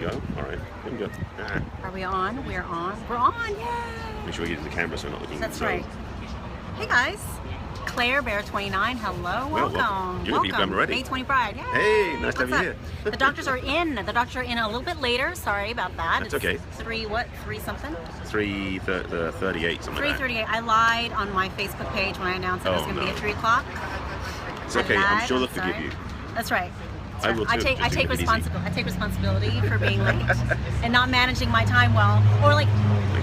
go. All right. Here we go. Are we on? We're on. We're on. Yay! Make sure we get to the camera so we're not looking. That's right. Hey guys. Claire Bear 29. Hello. Welcome. You're the people I'm ready. May 25. Yay! Hey, nice to have you here. The doctors are in. The doctors are in a little bit later. Sorry about that. That's okay. 3 something? 3:38 something. 3:38. I lied on my Facebook page when I announced that it was going to be at 3 o'clock. It's okay. I'm sure they'll forgive you. That's right. I will too. I take responsibility for being late and not managing my time well. Or like,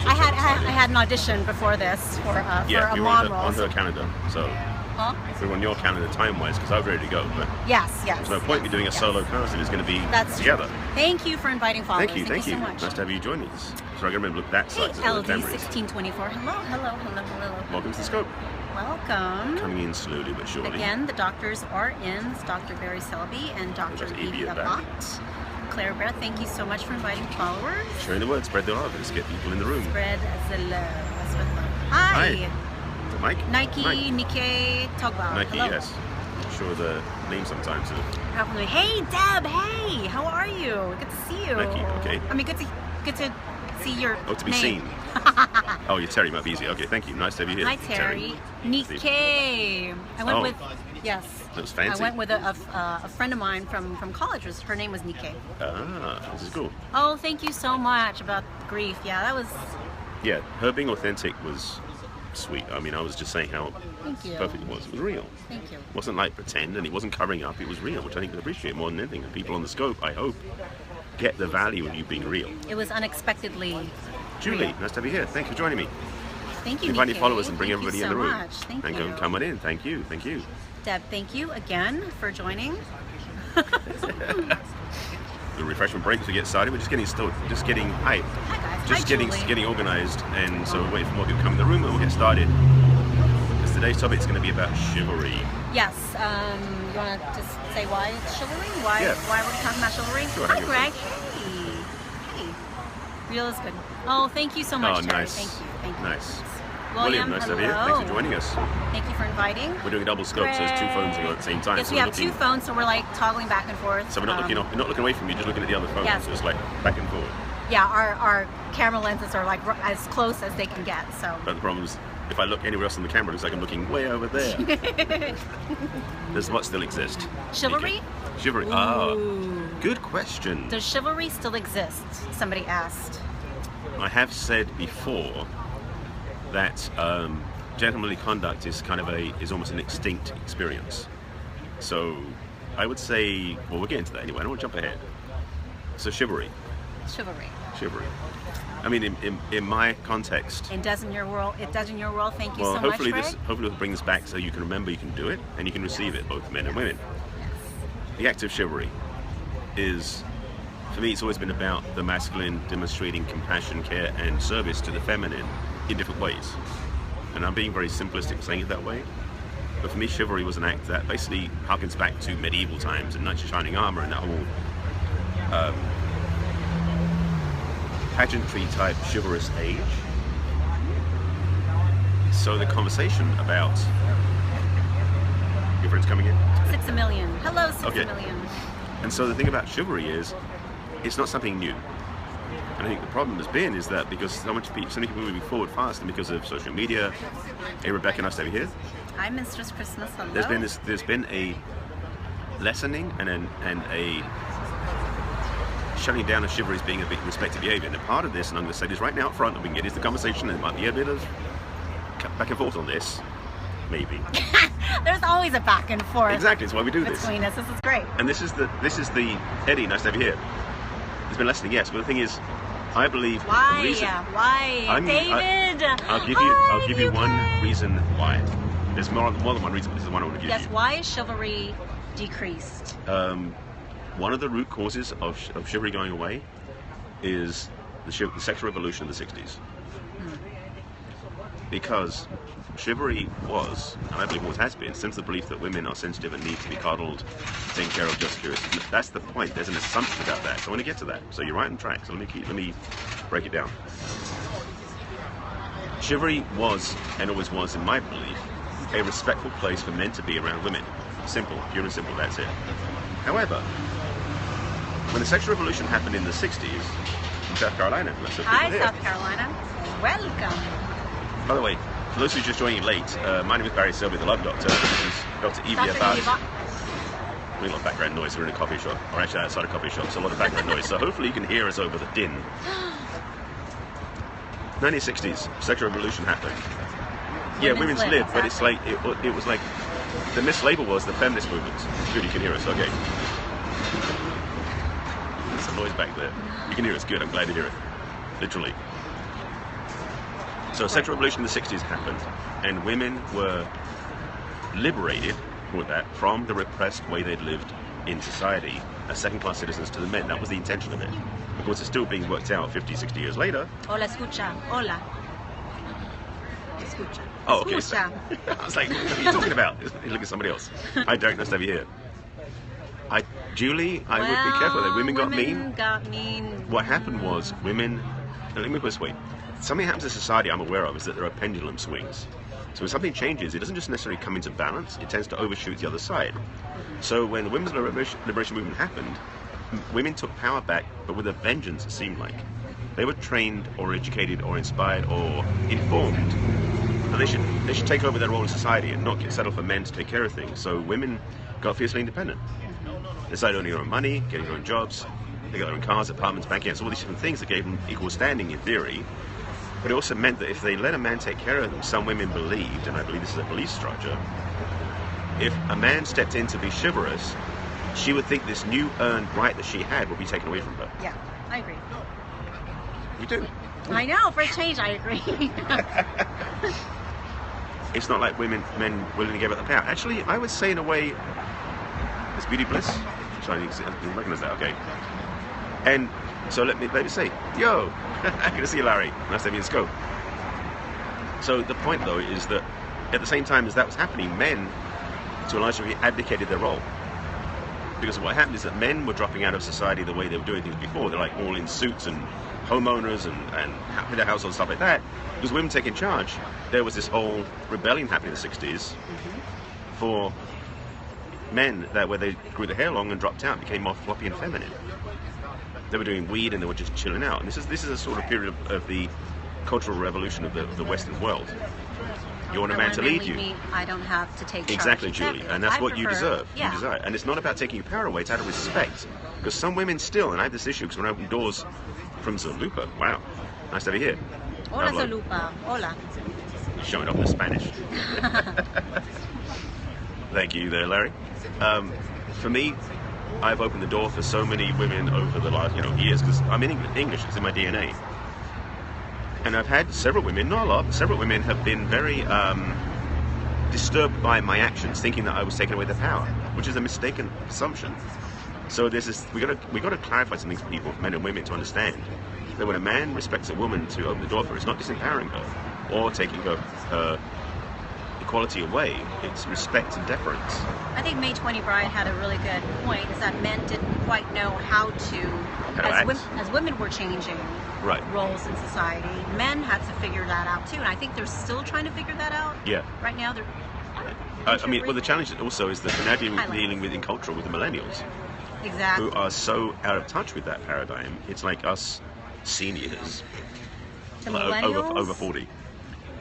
I had an audition before this for a mom role. On her calendar, so. Huh? So on your calendar time-wise, because I was ready to go. But yes. There's no point in doing a solo cast if it's going to be together. Thank you for inviting followers. Thank you so much. Nice to have you join us. So I'm going to remember that site. Hey, LD1624. Hello. Welcome to the scope. Welcome. Coming in slowly but surely. Again, the doctors are in. It's Dr. Barry Selby and Dr. Evie Bot. Claire Bear, thank you so much for inviting followers. Sharing the word, spread the love. Let's get people in the room. Spread the love. Hi. Mike? Nike, Nikkei, Togba. Nike, hello. yes. I'm sure the name sometimes. Hey, Deb. Hey, how are you? Good to see you. Nike, okay. I mean, good to see your to be name. seen. Oh, you're Terry. Might be easy. Okay, thank you. Nice to have you here. Hi, Terry. Nikkei. I went with, yes. That was fancy. I went with a friend of mine from college. Her name was Nikkei. Ah, this is cool. Oh, thank you so much about grief. Yeah, that was... Yeah, her being authentic was sweet. I mean, I was just saying how perfect it was. It was real. Thank you. It wasn't like pretend, and it wasn't covering up. It was real, which I think they appreciate more than anything. And people on the scope, I hope, get the value in you being real. It was unexpectedly Julie, real. nice to have you here. Thanks for joining me. Thank you, Invite your Nikkei. followers and bring everybody in the room. Much. Thank you. And coming in. Thank you. Deb, thank you again for joining. The refreshment break as we get started. We're just getting hype. Hi guys. Just Hi, getting organized, and so we're waiting for more people to come in the room, and we'll get started. Because today's topic is going to be about chivalry. Yes. You want to just say why it's chivalry? Why we're talking about chivalry? Sure, Hi, Greg. Hey. Real is good. Oh, thank you so much, Terry. Nice. Thank you. Nice. William, nice to have you here. Thanks for joining us. Thank you for inviting. We're doing a double scope, so there's two phones at the same time. Yes, so we have two phones, so we're like toggling back and forth. So we're not looking away from you, just looking at the other phone. Yes. So it's like back and forth. Yeah, our camera lenses are like as close as they can get. So. But the problem is, if I look anywhere else on the camera, it looks like I'm looking way over there. Does what still exist? Chivalry? Chivalry. Ooh. Good question. Does chivalry still exist? Somebody asked. I have said before that gentlemanly conduct is almost an extinct experience. So I would say, well, we'll get into that anyway. I don't want to jump ahead. So chivalry. Chivalry. I mean, in my context. It does in your world. Thank you so much, hopefully Greg. hopefully we'll bring this back so you can remember you can do it and you can receive it, both men and women. Yes. The act of chivalry is, for me, it's always been about the masculine demonstrating compassion, care, and service to the feminine in different ways. And I'm being very simplistic saying it that way. But for me, chivalry was an act that basically harkens back to medieval times and knights in shining armor and that whole pageantry type chivalrous age. So the conversation about your friends coming in? 6 a million. Hello, 6 a million. And so the thing about chivalry is, it's not something new. And I think the problem has been is that because so many people are moving forward fast, and because of social media. Hey, Rebecca, nice to have you here. Hi, Mistress Christmas. Hello. There's been a lessening and a shutting down of chivalry as being a bit respected behavior. And a part of this, and I'm going to say this right now up front, and we can get into the conversation, and there might be a bit of back and forth on this, maybe. There's always a back and forth. Exactly, that's why we do this. Between us, this is great. And this is the Eddie, nice to have you here. There's been lessening, yes, but the thing is, I believe why? the reason, David. I'll give you one reason why. There's more than one reason, but this is the one I want to give you. Yes, why is chivalry decreased? One of the root causes of chivalry going away is the sexual revolution of the 60s. Because chivalry was, and I believe always has been, since the belief that women are sensitive and need to be coddled, taken care of, just curious. That's the point. There's an assumption about that. So I want to get to that. So you're right on track. So let me break it down. Chivalry was, and always was in my belief, a respectful place for men to be around women. Simple, pure and simple, that's it. However, when the sexual revolution happened in the 60s in South Carolina. Hi, South Carolina. Welcome. By the way, for those who are just joining late, my name is Barry Selby, the Love Doctor. This is Dr. Evie about. A lot of background noise. We're in a coffee shop, or actually outside a coffee shop, so a lot of background noise. So hopefully you can hear us over the din. 1960s, sexual revolution happened. Yeah, women's lib, but it's like it was like the mislabel was the feminist movement. Good, you can hear us. Okay. There's some noise back there. You can hear us. Good. I'm glad to hear it. Literally. So sexual revolution in the 60s happened, and women were liberated with that from the repressed way they'd lived in society as second-class citizens to the men. That was the intention of it. Of course, it's still being worked out 50, 60 years later. Hola, escucha. Hola. Escucha. Oh, okay. Escucha. I was like, what are you talking about? Look at somebody else. I don't know, over here. Julie, I would be careful that women got mean. What happened was women, let me put it this way, something happens in society I'm aware of is that there are pendulum swings. So when something changes, it doesn't just necessarily come into balance, it tends to overshoot the other side. So when the women's liberation movement happened, women took power back, but with a vengeance, it seemed like. They were trained or educated or inspired or informed. And they should take over their role in society and not settle for men to take care of things. So women got fiercely independent. They decided owning their own money, getting their own jobs, they got their own cars, apartments, bank accounts, all these different things that gave them equal standing in theory. But it also meant that if they let a man take care of them, some women believed, and I believe this is a belief structure, if a man stepped in to be chivalrous, she would think this new earned right that she had would be taken away from her. Yeah, I agree. You do? I know, for a change, I agree. It's not like men willing to give up the power. Actually, I would say in a way, it's beauty bliss. So I didn't recognize that, okay. And so let me say, yo, good to see you, Larry. Nice to have you in scope. So the point, though, is that at the same time as that was happening, men, to a large degree, abdicated their role. Because what happened is that men were dropping out of society the way they were doing things before. They're like all in suits and homeowners and head of household stuff like that. Because women taking charge, there was this whole rebellion happening in the 60s for men that where they grew their hair long and dropped out, became more floppy and feminine. They were doing weed and they were just chilling out. And this is a sort of period of the cultural revolution of the Western world. You want a man to lead you. I don't have to take charge. Exactly, Julie. And that's what you deserve. Yeah. You desire. And it's not about taking your power away, it's out of respect. Because some women still, and I have this issue because when I open doors from Zulupa, wow, nice to have you here. Hola, Zulupa. Hola. You're showing off the Spanish. Thank you there, Larry. For me, I've opened the door for so many women over the last years because I'm in English, it's in my DNA. And I've had several women, not a lot, but several women have been very disturbed by my actions, thinking that I was taking away their power, which is a mistaken assumption. So there's this, we got to clarify some things for people, men and women, to understand that when a man respects a woman to open the door for her, it's not disempowering her or taking her equality away. It's respect and deference. I think May 20 Bride had a really good point, is that men didn't quite know how to as women were changing roles in society, men had to figure that out too, and I think they're still trying to figure that out. Yeah. Right now, they're. The challenge also is that we're now dealing with in culture with the millennials. Exactly. Who are so out of touch with that paradigm. It's like us seniors, over 40,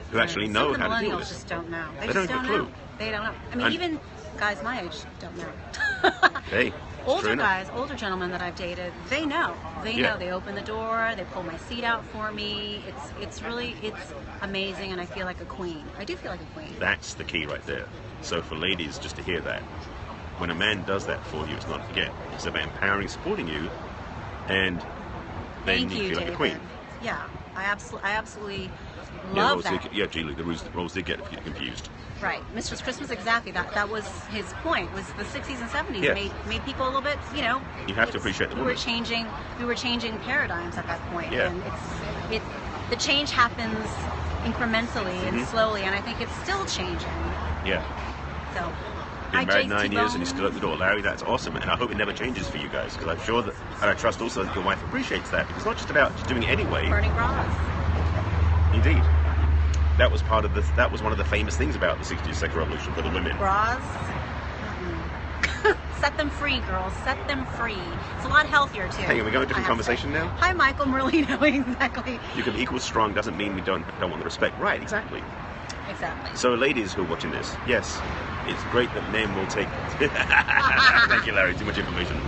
who actually know how to deal with it. Millennials just don't know. They don't have a clue. They don't know. I mean, even guys my age don't know. Hey. Older guys, older gentlemen that I've dated, they know. They know. They open the door, they pull my seat out for me. It's amazing, and I feel like a queen. I do feel like a queen. That's the key right there. So for ladies, just to hear that, when a man does that for you, it's not it's about empowering, supporting you, and then you feel like a queen. Yeah, I absolutely love that. Julie, the roles did get confused. Right, Mistress Christmas, exactly. That was his point. Was the 60s and 70s made people a little bit, You have to appreciate the woman. We were changing paradigms at that point. Yeah. And the change happens incrementally and slowly, and I think it's still changing. Yeah. So. Been married 9 years and he's still at the door. Larry, that's awesome, and I hope it never changes for you guys, because I'm sure that, and I trust also that your wife appreciates that, because it's not just about just doing it anyway. Burning bras. Indeed. That was one of the famous things about the 60s sexual revolution for the women. Bras? Set them free, girls. Set them free. It's a lot healthier, too. Hey, are we going to a different conversation now? Hi, Michael Merlino. Exactly. You can be equal strong doesn't mean we don't want the respect. Right, exactly. Exactly. So, ladies who are watching this, yes, it's great that men will take... Thank you, Larry. Too much information.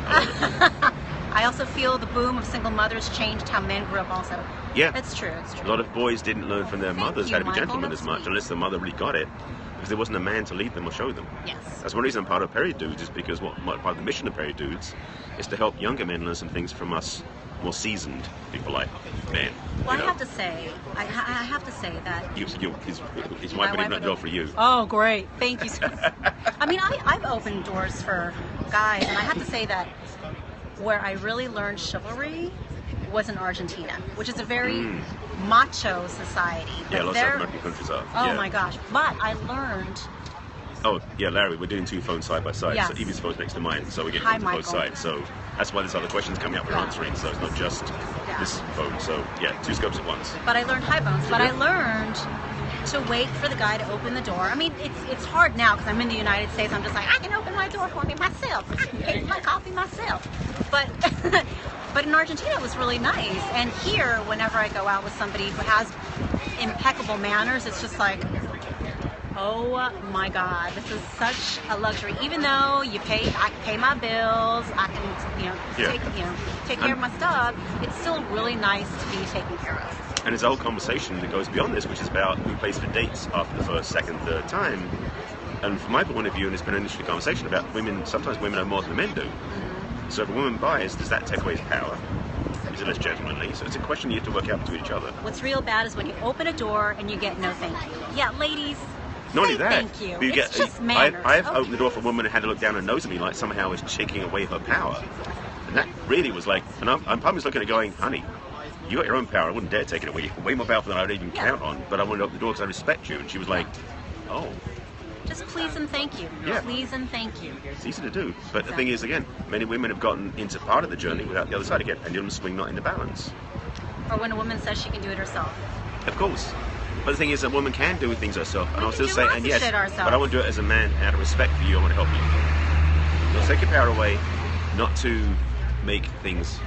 I also feel the boom of single mothers changed how men grew up also. Yeah. It's true. It's true. A lot of boys didn't learn from their mothers how to be gentlemen as much, sweet. unless the mother really got it, because there wasn't a man to lead them or show them. Yes. That's one reason I'm part of Perry Dudes, is because part of the mission of Perry Dudes is to help younger men learn some things from us more seasoned people like men. Well, I have to say that... His wife would even not go for you. Oh, great. Thank you. I mean, I've opened doors for guys, and I have to say that where I really learned chivalry was in Argentina, which is a very macho society. Yeah, lots of American countries are. Oh my gosh. But I learned... Oh, yeah, Larry, we're doing two phones side by side. Yes. So Evie's phone's next to mine, so we're getting to both sides. So that's why there's other questions coming up for answering, so it's not just this phone. So, yeah, two scopes at once. But I learned high bones. But I learned to wait for the guy to open the door. I mean, it's hard now because I'm in the United States. I'm just like, I can open my door for me myself. I can make my coffee myself. But but in Argentina, it was really nice. And here, whenever I go out with somebody who has impeccable manners, it's just like, oh my God, this is such a luxury. Even though I can pay my bills, I can, take care of my stuff. It's still really nice to be taken care of. And there's a whole conversation that goes beyond this, which is about who pays for dates after the first, second, third time. And from my point of view, and it's been an interesting conversation about women, sometimes women know more than men do. So if a woman buys, does that take away his power? Is it less gentlemanly? So it's a question you have to work out between each other. What's real bad is when you open a door and you get no thank you. Yeah, ladies, not only that, thank you. It's just manners. I've opened the door for a woman and had to look down her nose at me like somehow I was taking away her power. And that really was like, and I'm just looking at it going, honey, you got your own power. I wouldn't dare take it away. You're way more powerful than I would even count on. But I wanted to open the door because I respect you. And she was like, oh. Just please and thank you. Yeah. Please and thank you. It's easy to do. But the thing is, again, many women have gotten into part of the journey without the other side again. Pendulum swing not into balance. Or when a woman says she can do it herself. Of course. But the thing is, a woman can do things herself. And I'll still say, and yes, but I want to do it as a man out of respect for you. I want to help you. I'll take your power away, not to make things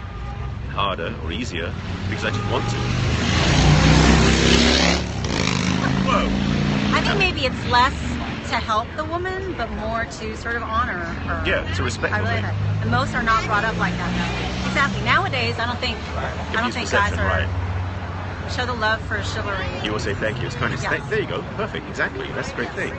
harder or easier, because I just want to. Whoa! I think maybe it's less to help the woman, but more to sort of honor her. Yeah, it's a respectful thing. And most are not brought up like that, though. Exactly. Nowadays, I don't think guys are right. Show the love for chivalry. You will say thank you. It's kind of there you go. Perfect. Exactly. That's a great thing.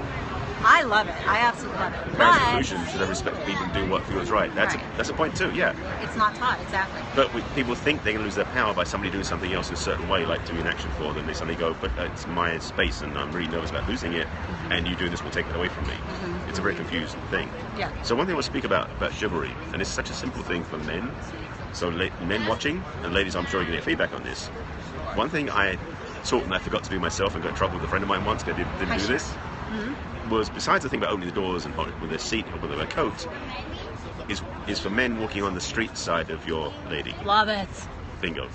I love it. I absolutely love it. Marriage conclusion should have respect for people and do what feels right. That's a point too. Yeah. It's not taught exactly. But people think they're going to lose their power by somebody doing something else in a certain way, like doing an action for them. They suddenly go, but it's my space, and I'm really nervous about losing it. And you doing this will take it away from me. It's a very confused thing. Yeah. So one thing I want to speak about chivalry, and it's such a simple thing for men. So men watching, and ladies, I'm sure you're going to get feedback on this. One thing I taught and I forgot to do myself and got in trouble with a friend of mine once because I didn't do this, was besides the thing about opening the doors and with their seat and with their coat, is for men walking on the street side of your lady. Love it. Bingo.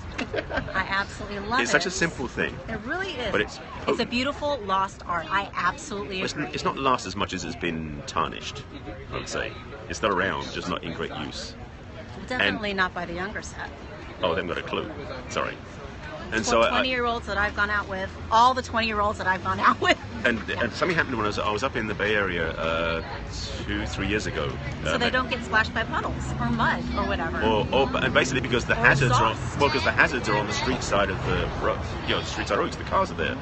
I absolutely love it. It's such a simple thing. It really is. But it's a beautiful lost art. I absolutely agree. It's not lost as much as it's been tarnished, I would say. It's still around, just not in great use. Definitely not by the younger set. Oh, they haven't got a clue. Sorry. And so 20-year-olds that I've gone out with, all the 20-year-olds that I've gone out with. And something happened when I was up in the Bay Area 2-3 years ago. So they don't get splashed by puddles or mud or whatever. And basically because the hazards are on the street side of the road. The street side roads, the cars are there.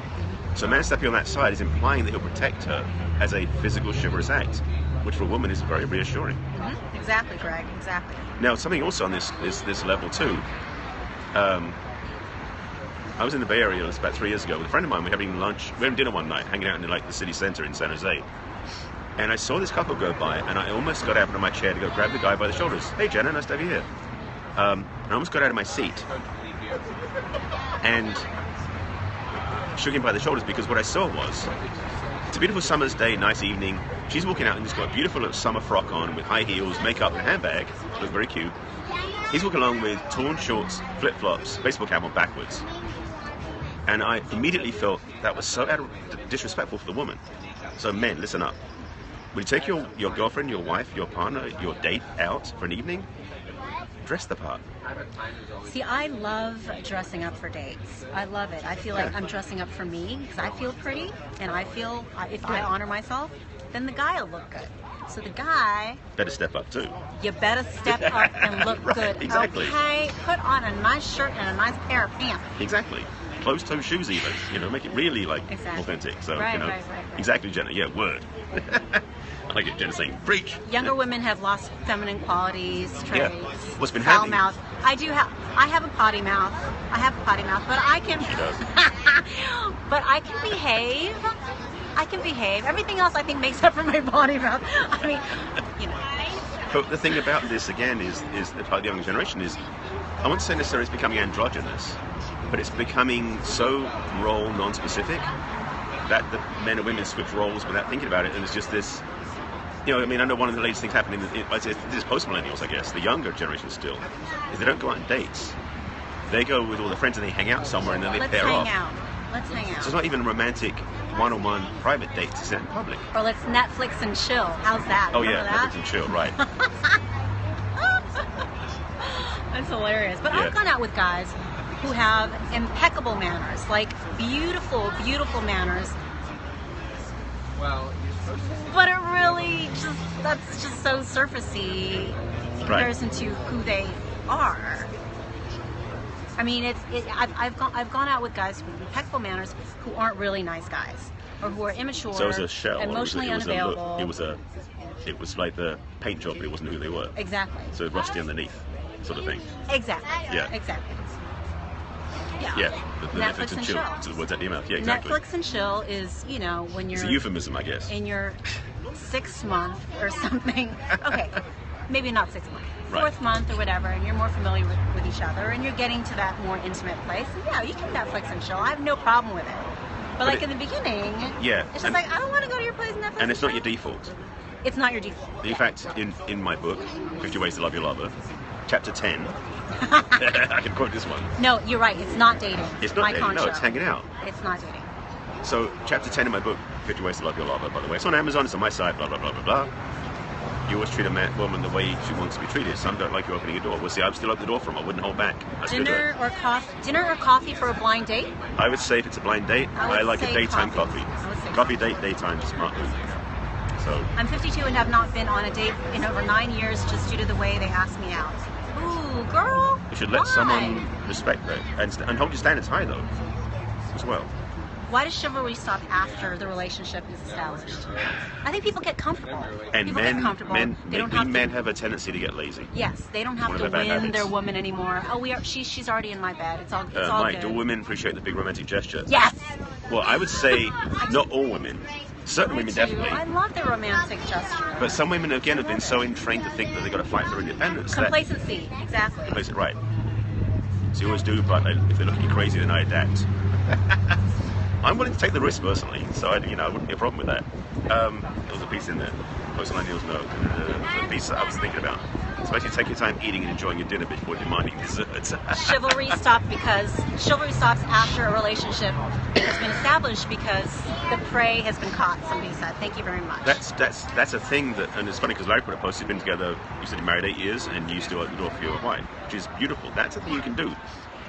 So a man stepping on that side is implying that he'll protect her as a physical chivalrous act, which for a woman is very reassuring. Exactly, Greg. Exactly. Now something also on this level too. I was in the Bay Area about 3 years ago with a friend of mine. We were having lunch, we were having dinner one night, hanging out in the city center in San Jose. And I saw this couple go by, and I almost got out of my chair to go grab the guy by the shoulders. Hey, Jenna, nice to have you here. I almost got out of my seat and shook him by the shoulders because what I saw was, it's a beautiful summer's day, nice evening. She's walking out and she's got a beautiful little summer frock on with high heels, makeup, and a handbag. Looks very cute. He's walking along with torn shorts, flip-flops, baseball cap on backwards. And I immediately felt that was so disrespectful for the woman. So men, listen up. When you take your girlfriend, your wife, your partner, your date out for an evening, dress the part. See, I love dressing up for dates. I love it. I feel like I'm dressing up for me because I feel pretty, and I feel if I honor myself, then the guy will look good. So the guy better step up too. You better step up and look right, good. Exactly. Okay, put on a nice shirt and a nice pair of pants. Exactly. Closed-toe shoes even. Make it really authentic. So right. Exactly, Jenna. Yeah, word. I like it. Jenna saying preach. Younger women have lost feminine qualities, traits. Yeah. What's been foul happening? Mouth. I have a potty mouth. But I can. She does. But I can behave. Everything else I think makes up for my potty mouth. I mean, But the thing about this again is the part of the younger generation is, I won't say necessarily it's becoming androgynous, but it's becoming so role non-specific that the men and women switch roles without thinking about it, and it's just this. I know one of the latest things happening is post-millennials, I guess, the younger generation still, is they don't go out on dates. They go with all their friends and they hang out somewhere and then they pair off. Let's hang out. So it's not even a romantic one-on-one private date, it's in public. Or let's Netflix and chill. How's that? Remember that? Netflix and chill, right. That's hilarious. But I've gone out with guys who have impeccable manners, like beautiful, beautiful manners. But it really that's just so surfacey in comparison to who they are. I mean, I've gone out with guys with impeccable manners who aren't really nice guys, or who are immature, so it was a shell, emotionally unavailable. It was like the paint job, but it wasn't who they were. Exactly. So rusty underneath, sort of thing. Exactly. Yeah. Exactly. Yeah. The Netflix and chill. To the words out of your mouth. Yeah, exactly. Netflix and chill is, when you're... It's a euphemism, I guess. In your 6th month or something. Okay, maybe not 6th month. 4th month or whatever, and you're more familiar with each other, and you're getting to that more intimate place. And you can Netflix and chill. I have no problem with it. But in the beginning, it's just I don't want to go to your place and Netflix. And it's not your default. It's not your default. In fact, in my book, 50 Ways to Love Your Lover, chapter 10, I can quote this one. No, you're right. It's not dating. It's not dating. No, it's hanging out. It's not dating. So, chapter 10 in my book, 50 Ways to Love Your Lover, by the way. It's on Amazon. It's on my site, blah, blah, blah, blah, blah. You always treat a woman the way she wants to be treated. Some don't like you opening a door. Well, see, I'd still open the door for them. I wouldn't hold back. Dinner or coffee for a blind date? I would say if it's a blind date, I like a daytime coffee. Coffee date, daytime, smart move. So I'm 52 and have not been on a date in over 9 years just due to the way they ask me out. Ooh, girl. You should let someone respect that and hold your standards high, though, as well. Why does chivalry stop after the relationship is established? I think people get comfortable. And people get comfortable. Men have a tendency to get lazy. Yes, they don't have to win their woman anymore. Oh, she's already in my bed. It's all Mike, good. do women appreciate the big romantic gesture? Yes. Well, I would say not all women. Certain women definitely. I love the romantic gesture. But some women, again, have been so trained to think that they've got to fight for independence. Complacency, exactly. Complacency, right. So you always do, but if they look at you crazy, then I adapt. I'm willing to take the risk personally, so I wouldn't be a problem with that. There was a piece in there, post-millennials know, the piece that I was thinking about. Especially take your time eating and enjoying your dinner before demanding desserts. Chivalry stops after a relationship has been established because the prey has been caught. Somebody said, "Thank you very much." That's a thing and it's funny because Larry put a post. You've been together. You said you married 8 years and you still open the door for your wife, which is beautiful. That's a thing you can do.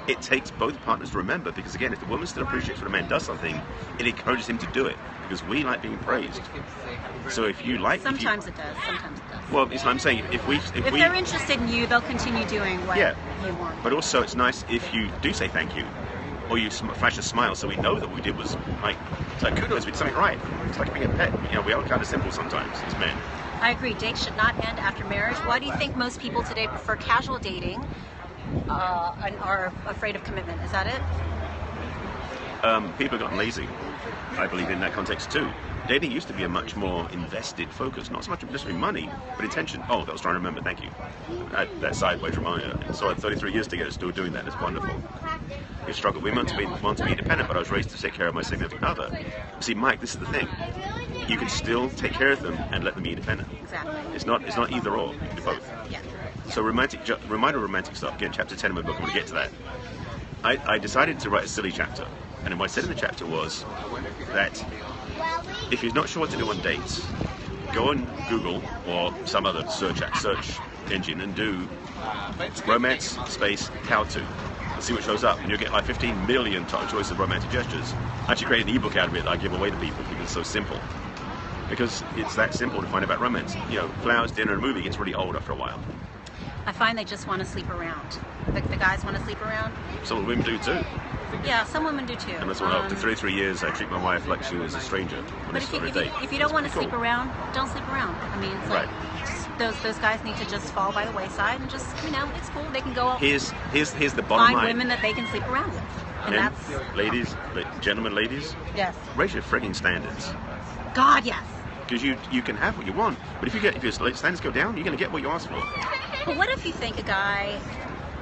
It takes both partners to remember because again, if the woman still appreciates when a man does something, it encourages him to do it because we like being praised. So if you like, sometimes it does. Well, it's what I'm saying. If they're interested in you, they'll continue doing what you want. But also, it's nice if you do say thank you, or you flash a smile, so we know that what we did was like kudos, we did something right. It's like being a pet. We are kind of simple sometimes as men. I agree. Dates should not end after marriage. Why do you think most people today prefer casual dating and are afraid of commitment? Is that it? People have gotten lazy, I believe, in that context too. Dating used to be a much more invested focus, not so much necessarily money, but intention. Oh, that was trying to remember, thank you. That sideways reminder. So 33 years together, still doing that, it's wonderful. You struggle. We want to be independent, but I was raised to take care of my significant other. See, Mike, this is the thing. You can still take care of them and let them be independent. Exactly. It's not either or, you can do both. Yeah. So romantic stuff, again, chapter 10 of my book, I'm going to get to that. I decided to write a silly chapter, and what I said in the chapter was that if you're not sure what to do on dates, go on Google or some other search engine and do romance space how-to. See what shows up, and you'll get like 15 million choices of romantic gestures. I actually created an ebook out of it that I give away to people because it's so simple. Because it's that simple to find about romance. You know, flowers, dinner, and a movie gets really old after a while. I find they just want to sleep around. The guys want to sleep around. Some of the women do too. Yeah, some women do too. And that's why after 33 years, I treat my wife like she was a stranger. But if you don't want to sleep around, don't sleep around. I mean, it's like those guys need to just fall by the wayside and just, you know, it's cool. They can go out. Here's the bottom line. Find women that they can sleep around with. And that's ladies, gentlemen, ladies. Yes. Raise your frigging standards. God, yes. Because you can have what you want, but if your standards go down, you're going to get what you ask for. But what if you think a guy?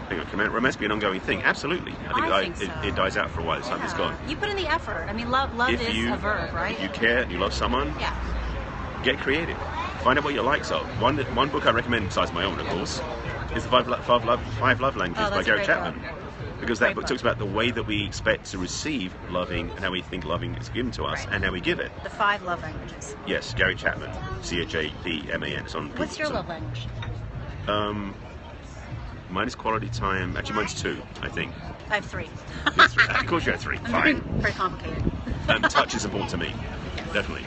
Can romance be an ongoing thing? Absolutely. I think so. It dies out for a while. It's gone. You put in the effort. I mean, love is a verb, right? If you care and you love someone, get creative. Find out what you like. So one book I recommend, besides my own, of course, is the Five Love Languages by Gary Chapman. Book. Because that book talks about the way that we expect to receive loving and how we think loving is given to us and how we give it. The 5 love languages. Yes, Gary Chapman, Chapman. It's on. What's your love language? Mine is quality time. Actually, mine's 2, I think. I have 3. Of course you have 3. Fine. Very complicated. And touch is important to me, definitely.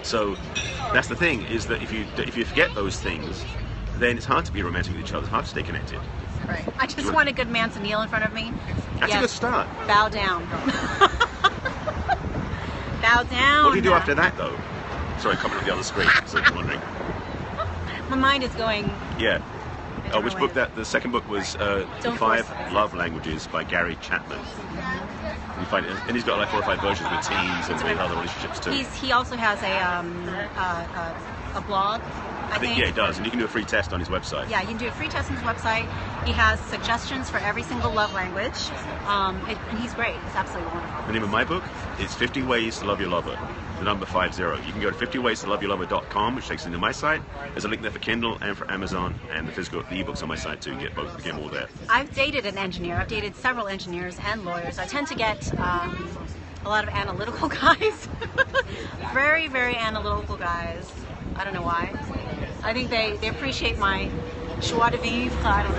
So that's the thing, is that if you forget those things, then it's hard to be romantic with each other. It's hard to stay connected. Right. I just want a good man to kneel in front of me. That's a good start. Bow down. Bow down. What do you do after that, though? Sorry, coming on the other screen, so you're wondering. My mind is going... Yeah. Oh, which book that? The second book was The 5 Love Languages by Gary Chapman. You find it, and he's got like 4 or 5 versions with teens and with other relationships too. He also has a blog. I think. Yeah, he does, and you can do a free test on his website. Yeah, you can do a free test on his website. He has suggestions for every single love language, and he's great. It's absolutely wonderful. The name of my book is 50 Ways to Love Your Lover, the number 50. You can go to 50waysToLoveYourLover.com, which takes you to my site. There's a link there for Kindle and for Amazon, and the ebooks on my site too. You get all there. I've dated an engineer. I've dated several engineers and lawyers. I tend to get a lot of analytical guys. Very, very analytical guys. I don't know why. I think they appreciate my joie de vivre. I don't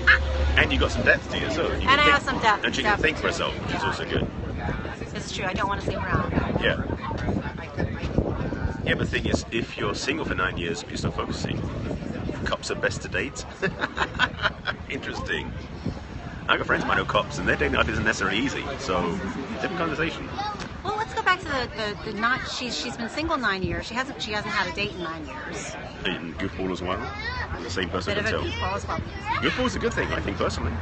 know. And you got some depth to you, so you I have some depth. And you can think for herself, which is also good. It's true. I don't want to sleep around. Yeah. Yeah, but the thing is, if you're single for 9 years, but you're still focusing, cops are best to date. Interesting. I've got friends of mine who are cops, and their dating life isn't necessarily easy. So, different conversation. Well, let's go back to the not. She's been single 9 years. She hasn't had a date in 9 years. And goofball as well. The same person Bit can of a tell. goofball as well. Goofball's a good thing, I think, personally.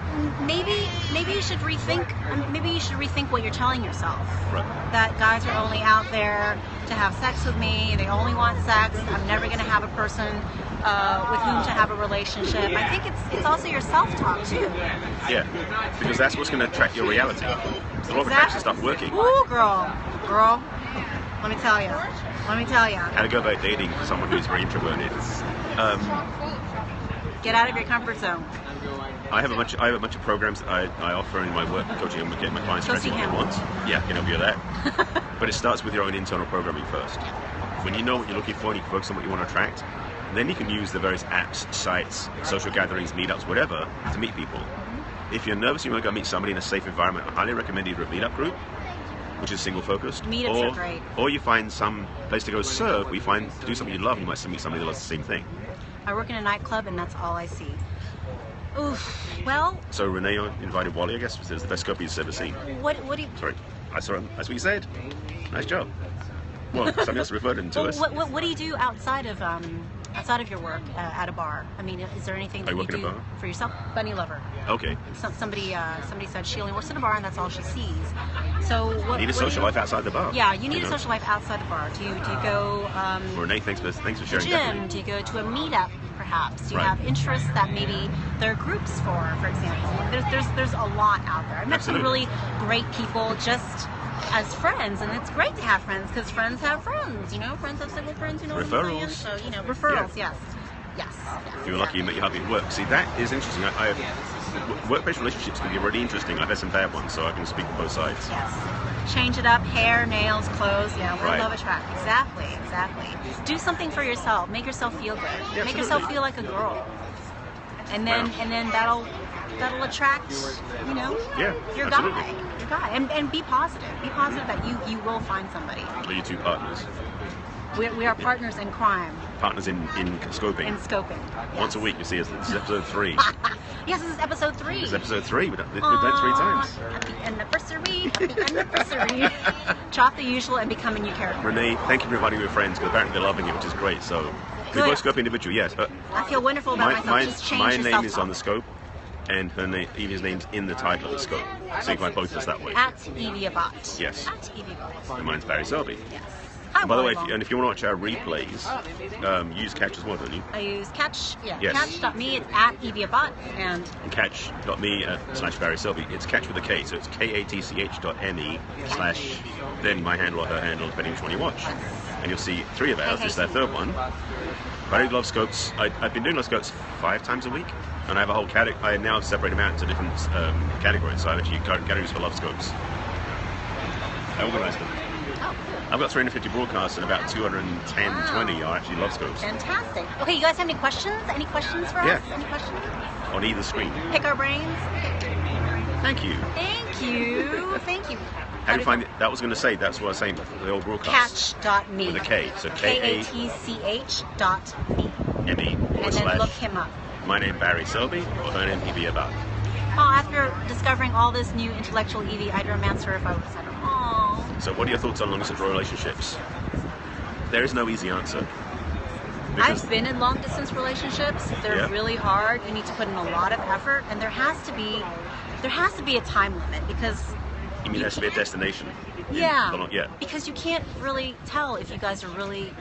Maybe you should rethink. Maybe you should rethink what you're telling yourself. Right. That guys are only out there to have sex with me. They only want sex. I'm never going to have a person with whom to have a relationship. I think it's also your self-talk too. Yeah, because that's what's going to attract your reality. The law of attraction stuff working. Ooh, girl. Let me tell you. How to go about dating for someone who's very introverted. Get out of your comfort zone. I have a bunch of programs that I offer in my work coaching and getting my clients to do what they want. Yeah, can help you with that. But it starts with your own internal programming first. When you know what you're looking for and you can focus on what you want to attract, then you can use the various apps, sites, social gatherings, meetups, whatever, to meet people. If you're nervous, you want to go meet somebody in a safe environment, I highly recommend either a meetup group, which is single focused, Meetups are great. Or you find some place to go serve where you find to do something you love, and you might meet somebody that loves the same thing. I work in a nightclub, and that's all I see. Oof. Well. So Renee invited Wally, I guess, was the best couple he's ever seen. What do you? Sorry, I saw him. That's what you said. Nice job. Well, somebody else referred him to us. What do you do outside of your work at a bar? I mean, is there anything that you do for yourself? Bunny lover. Okay. Somebody said she only works at a bar and that's all she sees. So you need a social life outside the bar. Yeah, you need a social life outside the bar. Do you go? Renee, thanks for sharing. Gym? Do you go to a meetup? Perhaps. Do you have interests that maybe there are groups for example? There's a lot out there. I met some really great people just as friends, and it's great to have friends because friends have friends. Friends have single friends. Referrals. So referrals. Yeah. Yes. If you're lucky, you met your hubby at work. See, that is interesting. Work-based relationships can be really interesting. I've had some bad ones, so I can speak to both sides. Yes. Change it up, hair, nails, clothes. Yeah, where Right. love attract. Exactly. Do something for yourself. Make yourself feel good. Yeah, Make yourself feel like a girl. And then that'll attract, your absolutely. guy. And be positive. Be positive that you will find somebody. Are you two partners? We are partners in crime. Partners in scoping. In scoping. Once a week, you see us. This is episode 3. Yes, this is episode 3. This is episode 3. We've done it 3 times. Happy anniversary. Drop the usual and become a new character. Renee, thank you for inviting your friends, because apparently they're loving it, which is great. So, we both scope individual, yes. But I feel wonderful about myself. Just change my yourself name is on the scope, and Evie's name's in the title of the scope. So you can find both of us that way. At EviaBot. Yes. At EviaBot. And mine's Barry Selby. Yes. And by the way, if you want to watch our replays, use Catch as well, don't you? I use Catch, Yes. Catch.me, it's at EviaBot, and Catch.me /Barry Selby. It's Catch with a K, so it's katch.me/ then my handle or her handle, depending which one you watch. And you'll see 3 of ours. This is their 3rd one. But I love scopes. I've been doing love scopes 5 times a week, and I have a whole category. I now separate them out into different categories. So I have actually categories for love scopes. I organize them. I've got 350 broadcasts and about 220 are actually love scopes. Fantastic. Okay, you guys have any questions? Any questions for us? Any questions? On either screen. Pick our brains. Thank you. Thank you. How do you find it? That was going to say, that's what I was saying, the old broadcast. Catch.me. With a K. So KATCH.me. M-E. And then look him up. My name Barry Selby, or her name EviaBot. Oh, after discovering all this new intellectual Evie, I'd romance her if I was at her. Aww. So what are your thoughts on long-distance relationships? There is no easy answer. I've been in long-distance relationships. They're really hard. You need to put in a lot of effort, and there has to be a time limit, because You mean there has to be a destination? Yeah. Because you can't really tell if you guys are really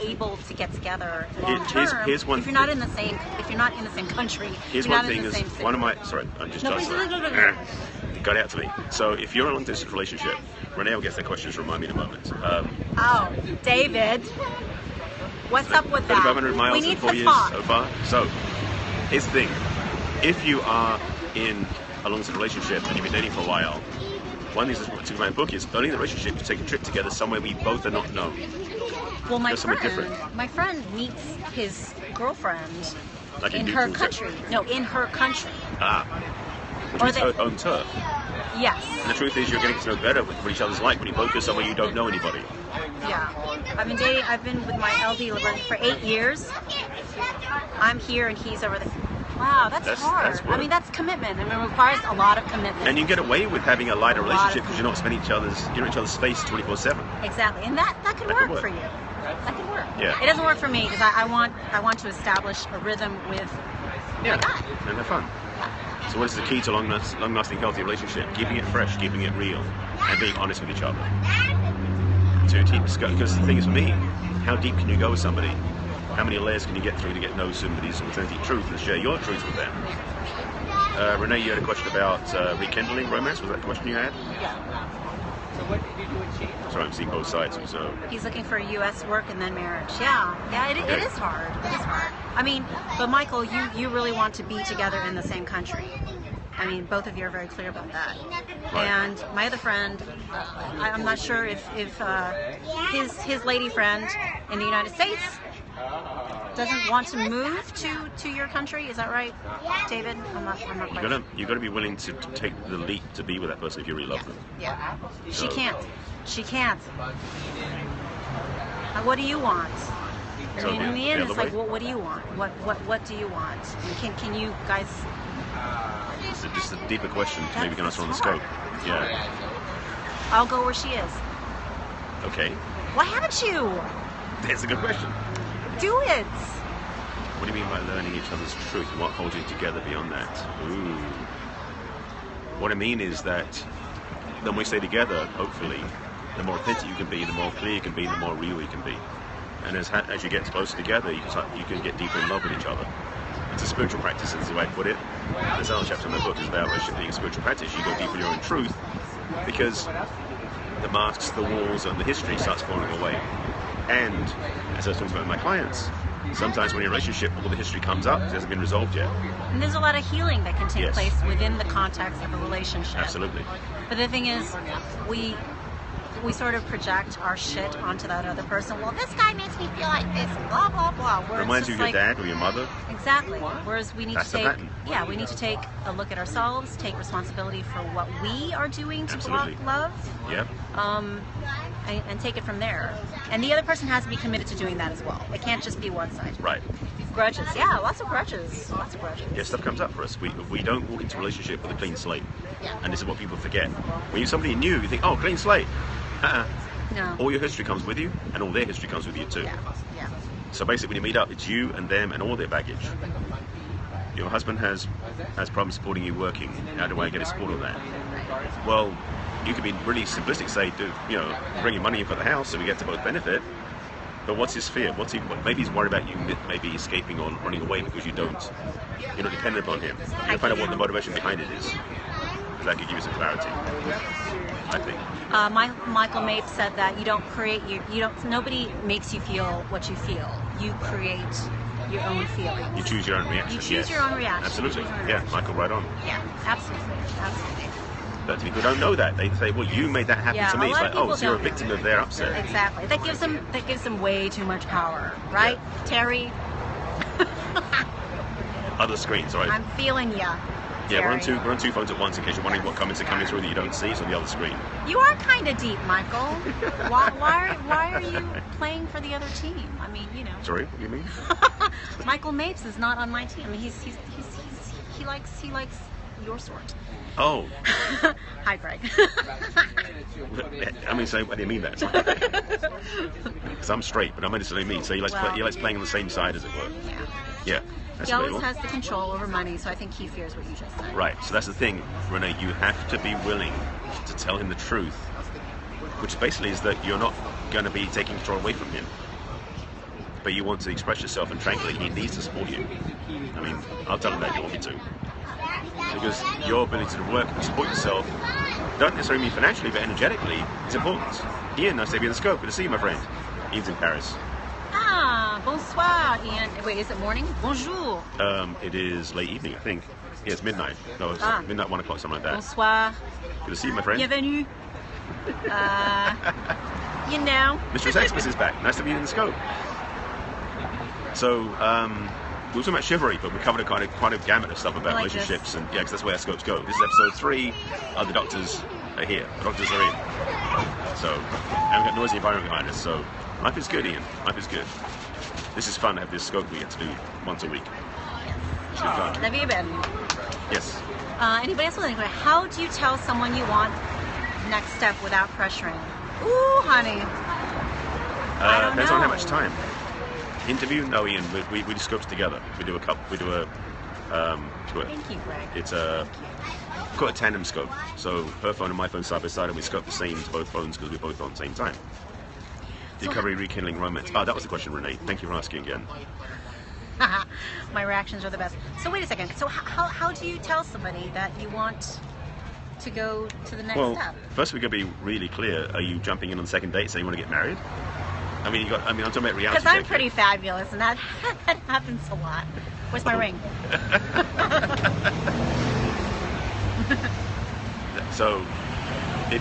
able to get together long term. Here's one if you're not in the same country. Here's one thing is one of my I'm just got out to me. So if you're in a long distance relationship, Renee will get that question to remind me in a moment. David, what's up with that? 3,500 miles we need in 4 years so far. So here's the thing: if you are in a long distance relationship and you've been dating for a while, one thing that's to my book is early in the relationship you take a trip together somewhere we both are not known. Well, my friend meets his girlfriend in her country. No, in her country. Which is her own turf. Yes. And the truth is, you're getting to know better what each other's like when you both go somewhere you don't know anybody. Yeah. I've been with my LD for 8 years. I'm here and he's over there. Wow, that's hard. That's commitment. It requires a lot of commitment. And you get away with having a lighter relationship because you're not spending you're in each other's space 24/7. Exactly, and that can work for you. That can work. Yeah. It doesn't work for me because I want to establish a rhythm with my guy. And have fun. So what is the key to long-lasting, healthy relationship? Keeping it fresh, keeping it real, and being honest with each other. Because the thing is, for me, how deep can you go with somebody? How many layers can you get through to get know somebody's authentic truth and share your truth with them? Renee, you had a question about rekindling romance. Was that the question you had? Yeah. Sorry, I'm seeing both sides. So he's looking for U.S. work and then marriage. Yeah, it is hard. It is hard. But Michael, you really want to be together in the same country. Both of you are very clear about that. Right. And my other friend, I'm not sure if his lady friend in the United States doesn't want to move to your country. Is that right, David? I'm not quite sure. You got to be willing to take the leap to be with that person if you really love them. Yeah. So. She can't. What do you want? In the end, it's like, what do you want? What do you want? And can you guys? It's just a deeper question. Maybe we can answer on the scope. Yeah. I'll go where she is. Okay. Why haven't you? That's a good question. Do it. What do you mean by learning each other's truth? What holds you together beyond that? Ooh. What I mean is that when we stay together, hopefully, the more authentic you can be, the more clear you can be, the more real you can be. And as you get closer together, you can get deeper in love with each other. It's a spiritual practice, is the way I put it. There's another chapter in my book is about relationship being a spiritual practice. You go deeper in your own truth because the masks, the walls, and the history starts falling away. And as I was talking about with my clients, Sometimes when you're in a relationship, all the history comes up because it hasn't been resolved yet. And there's a lot of healing that can take place within the context of a relationship. Absolutely. But the thing is, we sort of project our shit onto that other person. Well, this guy makes me feel like this, blah, blah, blah. Reminds you of your dad or your mother. Exactly. Whereas we need to take, we need to take a look at ourselves, take responsibility for what we are doing to block love. Yep. And take it from there. And the other person has to be committed to doing that as well. It can't just be one side. Right. Grudges. Yeah, lots of grudges. Lots of grudges. Yeah, stuff comes up for us. We don't walk into a relationship with a clean slate. Yeah. And this is what people forget. When you're somebody new, you think, oh, clean slate. No. All your history comes with you, and all their history comes with you too. Yeah. So basically, when you meet up, it's you and them and all their baggage. Your husband has problems supporting you working. How do I get his support on that? Well, you could be really simplistic, say, bring your money in for the house so we get to both benefit. But what's his fear? Maybe he's worried about you maybe escaping or running away because you're not dependent upon him. You'll find out what the motivation behind it is. Because that could give you some clarity, I think. Michael Mapes said that nobody makes you feel what you feel. You create your own feelings. You choose your own reaction. You choose your own reaction. Absolutely. Yeah, Michael, right on. Yeah, absolutely. But people don't know that. They say, well, you made that happen to me. It's like, oh, so you're a victim of their upset. Exactly. That gives them way too much power, right? Yeah. Terry? Other screens, right? I'm feeling ya. Yeah, we're on two phones at once in case you're wondering what comments are coming through that you don't see. It's on the other screen. You are kind of deep, Michael. Why are you playing for the other team? I mean, Sorry, what do you mean? Michael Mapes is not on my team. I mean, he likes your sort. Oh. Hi, Greg. I mean, so what do you mean that? Because I'm straight, but I mean, it's what I mean. So he likes playing on the same side, as it were. Yeah. He always has the control over money, so I think he fears what you just said. Right. So that's the thing, Renee. You have to be willing to tell him the truth, which basically is that you're not going to be taking control away from him, but you want to express yourself, and frankly, he needs to support you. I mean, I'll tell him that if you want me to. Because your ability to work and support yourself, don't necessarily mean financially, but energetically, is important. Ian, nice to have you in the scope. Good to see you, my friend. Ian's in Paris. Bonsoir, Ian. Wait, is it morning? Bonjour. It is late evening, I think. Yeah, it's midnight. No, it's midnight, 1 o'clock, something like that. Bonsoir. Good to see you, my friend. Bienvenue. Mistress Xmas is back. Nice to be in the scope. So, we were talking about chivalry, but we covered quite a gamut of stuff about relationships, and because that's where our scopes go. This is episode 3. The doctors are here. The doctors are in. So, and we've got noisy environment behind us. So, life is good, Ian. Life is good. This is fun to have this scope we get to do once a week. It's good fun. Yes. Anybody else with anything? How do you tell someone you want next step without pressuring? Ooh, honey. I don't know. Depends on how much time. Interview? No, Ian. We do scopes together. We do a couple. We do a. Thank you, Greg. It's a. Call it a tandem scope. So her phone and my phone side by side, and we scope the same to both phones because we're both on at the same time. Recovery, rekindling romance. Oh, that was the question, Renee. Thank you for asking again. My reactions are the best. So wait a second. So how do you tell somebody that you want to go to the next step? First we've got to be really clear. Are you jumping in on the second date saying you want to get married? I'm talking about reality. Because I'm pretty fabulous, and that happens a lot. Where's my ring? So it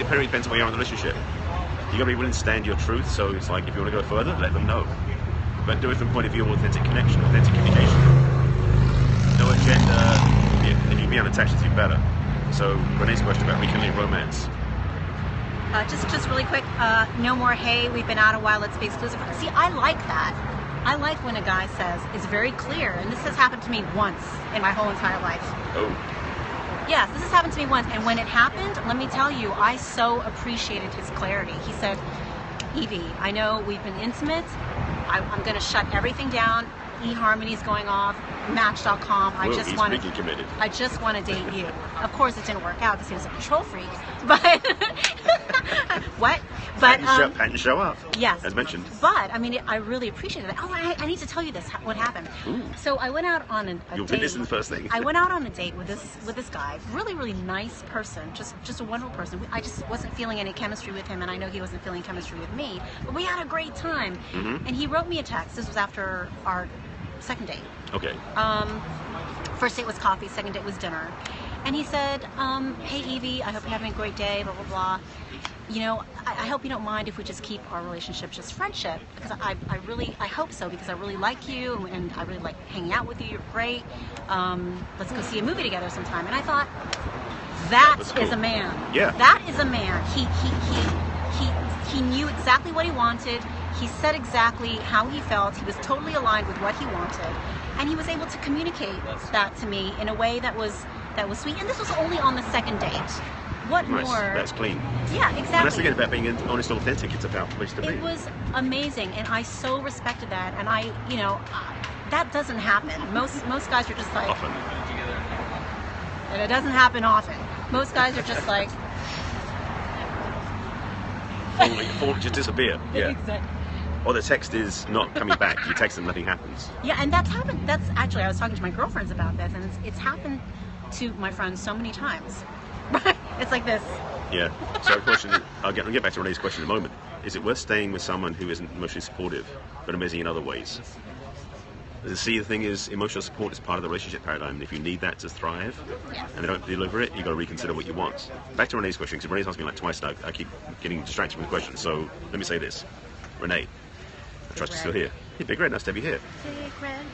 really depends on where you are in the relationship. You got to be willing to stand your truth. So it's like, if you want to go further, let them know. But do it from the point of view of authentic connection, authentic communication. No agenda, and you be unattached, it's even better. So Renee's question about rekindling romance. Just really quick, no more, hey, we've been out a while, let's be exclusive. See, I like that. I like when a guy says, it's very clear, and this has happened to me once in my whole entire life. Oh. Yes, this has happened to me once, and when it happened, let me tell you, I so appreciated his clarity. He said, Evie, I know we've been intimate, I'm going to shut everything down, eHarmony's going off, Match.com, I just want to date you. Of course, it didn't work out because he was a control freak, but what? But and show up. Yes, as mentioned. But I mean, I really appreciated it. Oh, I need to tell you this. What happened? Ooh. So I went out on a You'll date. witness the first thing. I went out on a date with this guy. Really nice person. Just a wonderful person. I just wasn't feeling any chemistry with him, and I know he wasn't feeling chemistry with me. But we had a great time. Mm-hmm. And he wrote me a text. This was after our second date. Okay. First date was coffee. Second date was dinner. And he said, "Hey Evie, I hope you're having a great day. Blah blah blah. You know, I hope you don't mind if we just keep our relationship just friendship, because I hope so, because I really like you and I really like hanging out with you. You're great. Let's go see a movie together sometime." And I thought, that is cool. a man. Yeah. That is a man. He knew exactly what he wanted. He said exactly how he felt. He was totally aligned with what he wanted, and he was able to communicate that to me in a way that was sweet. And this was only on the second date. What nice. more? That's clean. Yeah, exactly. And that's the thing about being honest, authentic. It's a powerful place to be. It was amazing, and I so respected that. And that doesn't happen. Most guys are just like, Often. and it doesn't happen often. Most guys are just like, just disappear. Yeah. Exactly. Or the text is not coming back. You text and nothing happens. Yeah, and that's happened. That's actually, I was talking to my girlfriends about this, and it's happened to my friends so many times. Right? It's like this. Yeah. So, question, I'll get back to Renee's question in a moment. Is it worth staying with someone who isn't emotionally supportive, but amazing in other ways? See, the thing is, emotional support is part of the relationship paradigm. And if you need that to thrive, and they don't deliver it, you've got to reconsider what you want. Back to Renee's question, because Renee's asked me like twice now. I keep getting distracted with the question. So let me say this, Renee. I trust you're still here. Hey, Big Red, nice to have you here. Big Red.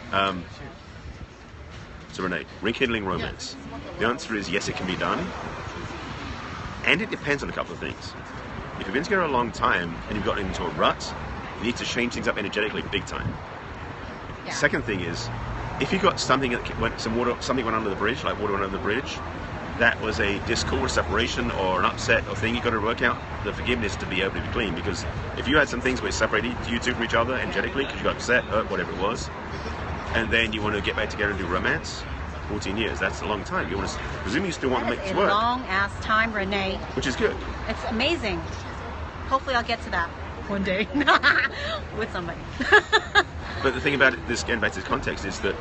So Renee, rekindling romance. The answer is yes, it can be done. And it depends on a couple of things. If you've been together a long time and you've gotten into a rut, you need to change things up energetically big time. Yeah. Second thing is, if you got something that went under the bridge, like water went under the bridge, that was a discord, a separation, or an upset, or thing you got to work out the forgiveness to be able to be clean. Because if you had some things where it separated you two from each other energetically because you got upset, hurt, whatever it was, and then you want to get back together and do romance, 14 years, that's a long time. You want to, presumably you still want to make this work. A long ass time, Renee. Which is good. It's amazing. Hopefully I'll get to that one day with somebody. But the thing about it, this getting back to this context, is that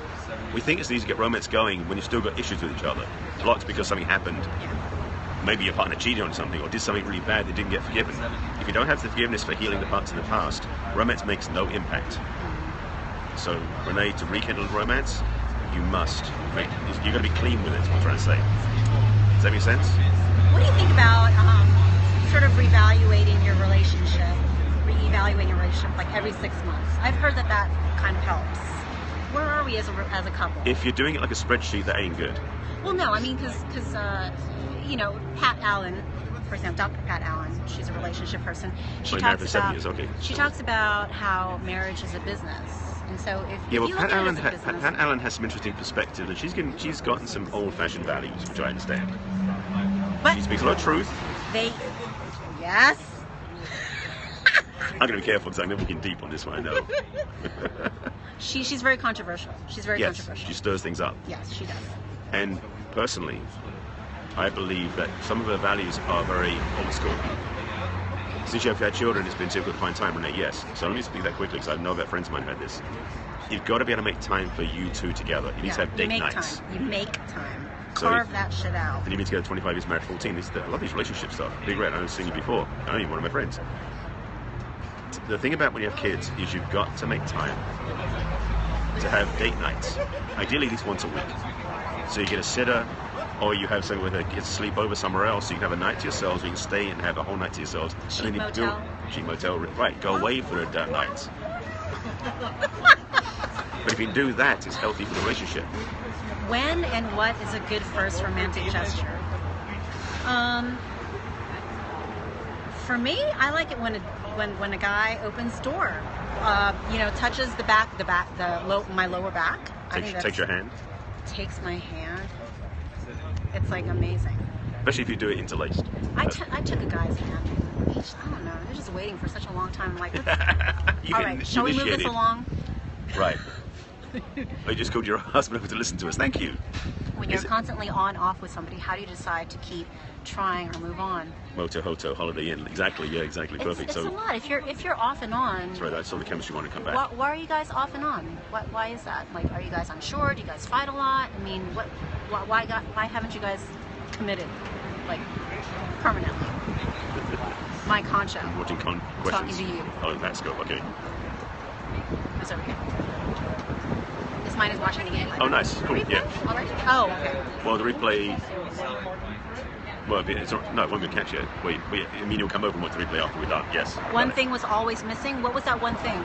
we think it's easy to get romance going when you've still got issues with each other. Blocked because something happened. Maybe your partner cheated on something or did something really bad that didn't get forgiven. If you don't have the forgiveness for healing the parts in the past, romance makes no impact. So, Renee, to rekindle romance, you've got to be clean with it, is what I'm trying to say. Does that make sense? What do you think about sort of reevaluating your relationship like every 6 months? I've heard that kind of helps. Where are we as a couple? If you're doing it like a spreadsheet, that ain't good. Well, no, I mean, because Pat Allen, for example, Dr. Pat Allen, she's a relationship person. She talks about how marriage is a business. And so Pat Allen has some interesting perspective, and she's gotten some old-fashioned values, which I understand. But she speaks a lot of truth. Yes. I'm going to be careful because I'm never getting deep on this one, I know. She's very controversial. Controversial. She stirs things up. Yes, she does. And personally, I believe that some of her values are very old school. Since you have had children, it's been difficult to find time, Renee, yes. So let me speak that quickly because I know that friends of mine had this. You've got to be able to make time for you two together. You need to have date nights. You make time. Carve that shit out. And you've been together 25 years, married 14. I love these relationship stuff. Big Red, I've seen you before. I know you're one of my friends. The thing about when you have kids is you've got to make time to have date nights. Ideally at least once a week. So you get a sitter, or you have someone with a kids sleep over somewhere else, so you can have a night to yourselves, you can stay and have a whole night to yourselves. Cheap motel. Cheap motel, right, go away for a night. But if you do that, it's healthy for the relationship. When and what is a good first romantic gesture? For me, I like it when a guy opens door, touches my lower back. Takes your hand. Takes my hand. It's like amazing. Especially if you do it interlaced. I took a guy's hand. I don't know. They're just waiting for such a long time. I'm like, all right, shall we move this along? Right. I just called your husband over to listen to us. Thank you. When you're constantly on-off with somebody, how do you decide to keep trying or move on? Moto, hoto, holiday inn. Exactly. Yeah, exactly. Perfect. It's a lot. If you're off and on. That's right. I saw the chemistry want to come back. Why are you guys off and on? Why is that? Like, are you guys unsure? Do you guys fight a lot? I mean, why haven't you guys committed, like, permanently? My concho. Watching questions. Talking to you. Oh, that's good. Okay. That's over here. This mine is watching the game. Oh, nice. Cool. Replay? Yeah. Already? Oh, okay. Well, the replay. Well, it's not, no, it won't be catch it. I mean, you'll come over and watch the replay after we're done. Yes. One thing was always missing. What was that one thing?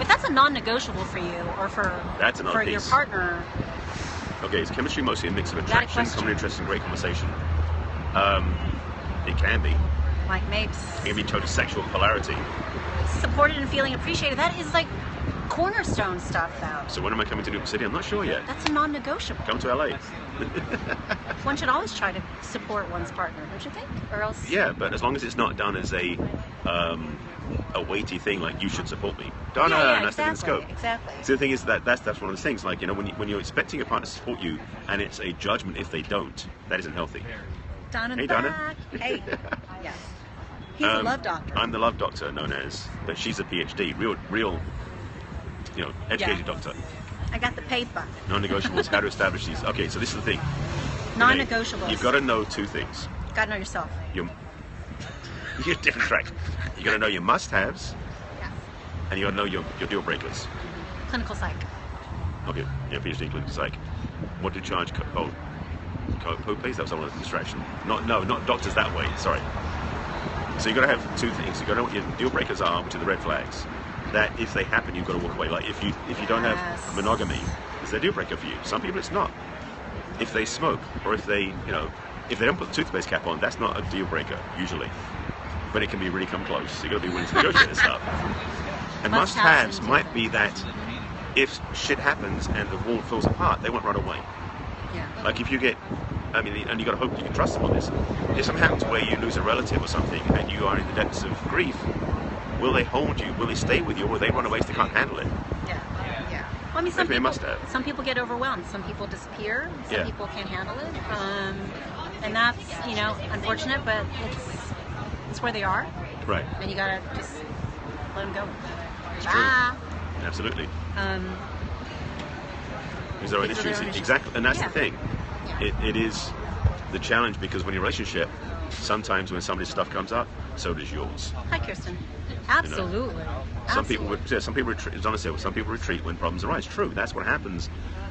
If that's a non-negotiable for you or for your partner. Okay, is chemistry mostly a mix of attraction, common interest, and great conversation? It can be. Like maybe. It can be total sexual polarity. Supported and feeling appreciated. That is like cornerstone stuff, though. So when am I coming to New York City? I'm not sure yet. That's a non-negotiable. Come to LA. One should always try to support one's partner, don't you think? Or else. Yeah, but as long as it's not done as a weighty thing, like you should support me. That's the scope. Exactly. So the thing is that's one of the things. Like, you know, when you're expecting your partner to support you, and it's a judgment if they don't, that isn't healthy. Donna. Hey, Donna. Hey. Yes. He's a love doctor. I'm the love doctor, known as, but she's a PhD, real, educated doctor. I got the paper. Non-negotiables. How to establish these? Okay, so this is the thing. Non-negotiables. You've got to know two things. Got to know yourself. You're different track. You got to know your must-haves. Yes. And you got to know your deal breakers. Clinical psych. Okay. Yeah, PhD in clinical psych. What to charge? Co-pays? That was another distraction. Not doctors that way. Sorry. So you got to have two things. You got to know what your deal breakers are, which are the red flags. That if they happen, you've got to walk away. Like if you don't have monogamy, it's a deal breaker for you. Some people it's not. If they smoke, or if they don't put the toothpaste cap on, that's not a deal breaker usually. But it can be really come close. So you got to be willing to negotiate this stuff. And must-haves might be that if shit happens and the wall falls apart, they won't run away. Yeah. Like if you get, and you got to hope you can trust them on this. If something happens where you lose a relative or something and you are in the depths of grief, will they hold you? Will they stay with you? Or will they run away if they can't handle it? Yeah. Well, I mean, some people get overwhelmed. Some people disappear. Some people can't handle it. And that's, unfortunate, but it's where they are. Right. And you gotta just let them go. It's true. Absolutely. These are issues. Exactly. And that's the thing. Yeah. It is the challenge, because when you're in a relationship, sometimes when somebody's stuff comes up, so does yours. Hi, Kirsten. Absolutely. Some people retreat. As Donna said, some people retreat when problems arise. True, that's what happens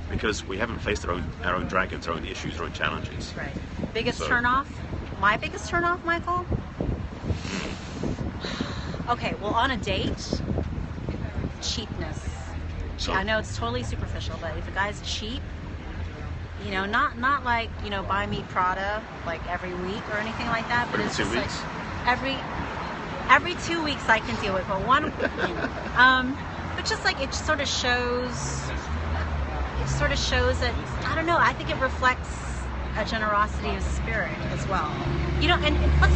because we haven't faced our own dragons, our own issues, our own challenges. Right. Turnoff? My biggest turnoff, Michael? Okay, well, on a date, cheapness. I know it's totally superficial, but if a guy's cheap, not like, buy me Prada like every week or anything like that, but it's just like every 2 weeks I can deal with, but but just like it sort of shows that, I don't know, I think it reflects a generosity of spirit as well. And plus,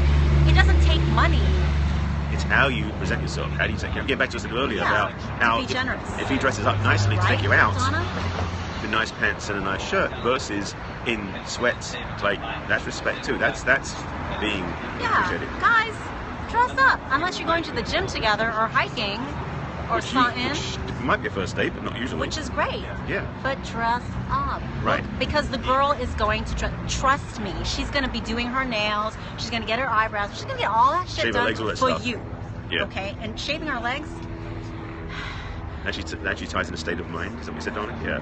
it doesn't take money. It's how you present yourself. How do you take care? Get back to us earlier about how be generous. If he dresses up nicely to take you out, with nice pants and a nice shirt, versus in sweats, like that's respect too. That's being appreciated. Guys, dress up. Unless you're going to the gym together or hiking or something. Which might be a first date, but not usually. Which is great. Yeah. But dress up. Right. Because the girl is going to trust me. She's going to be doing her nails. She's going to get her eyebrows. She's going to get all that shit done for you. Yeah. Okay. And shaving her legs. Actually ties in a state of mind. Is that what you said, Donna? Yeah.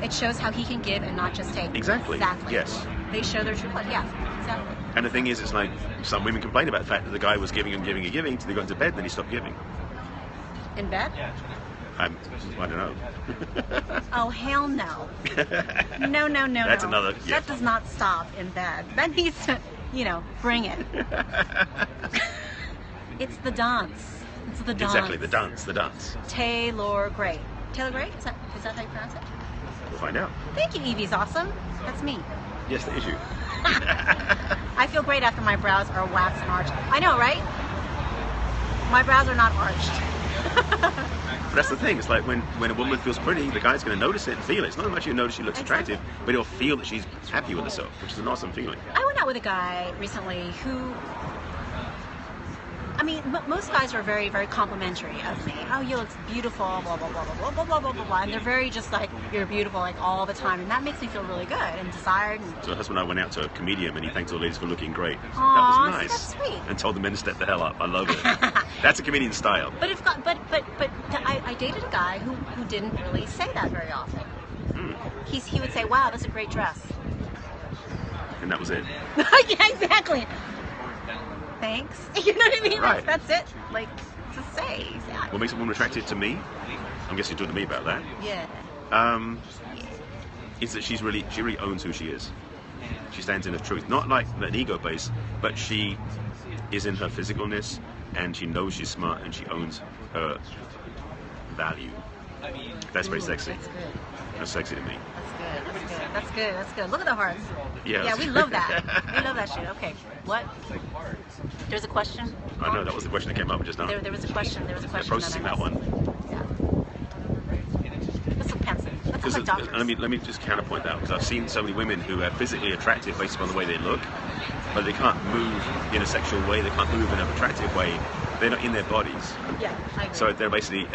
It shows how he can give and not just take. Exactly. Yes. They show their true blood. Yeah. Exactly. And the thing is, it's like some women complain about the fact that the guy was giving and giving and giving until they got into bed, and then he stopped giving. In bed? I don't know. Oh, hell no. No. That's another. Yeah. That does not stop in bed. That needs to, bring it. It's the dance. It's the dance. Exactly, the dance. Taylor Gray. Taylor Gray? Is that how you pronounce it? We'll find out. Thank you, Evie's awesome. That's me. Yes, that is you. I feel great after my brows are waxed and arched. I know, right? My brows are not arched. But that's the thing. It's like when a woman feels pretty, the guy's going to notice it and feel it. It's not much you notice she looks attractive, but he'll feel that she's happy with herself, which is an awesome feeling. I went out with a guy recently who, I mean, most guys are very, very complimentary of me. Oh, you look beautiful, blah, blah, blah, blah, blah, blah, blah, blah, blah, blah. And they're very just like, you're beautiful, like, all the time. And that makes me feel really good and desired. And so that's when I went out to a comedian and he thanked all the ladies for looking great. Aww, that was nice. See, that's sweet. And told the men to step the hell up. I love it. That's a comedian style. But I dated a guy who didn't really say that very often. He would say, wow, that's a great dress. And that was it. Yeah, exactly. Thanks. You know what I mean? Right. That's it. Like, to say. Yeah. What makes a woman attracted to me? I'm guessing you're talking to me about that. Yeah. Is that she really owns who she is. She stands in her truth. Not like an ego base, but she is in her physicalness and she knows she's smart and she owns her value. That's very sexy. That's good. That's sexy to me. That's good. Look at the hearts. Yeah. Yeah, we love that. We love that shit. Okay. What? There's a question? I know, that was the question that came up just now. There was a question. Processing that one. Yeah. Let's look pensive. Let's look like doctors. Let me just counterpoint that, because I've seen so many women who are physically attractive based upon the way they look, but they can't move in a sexual way, they can't move in an attractive way, they're not in their bodies. Yeah, I agree. So they're basically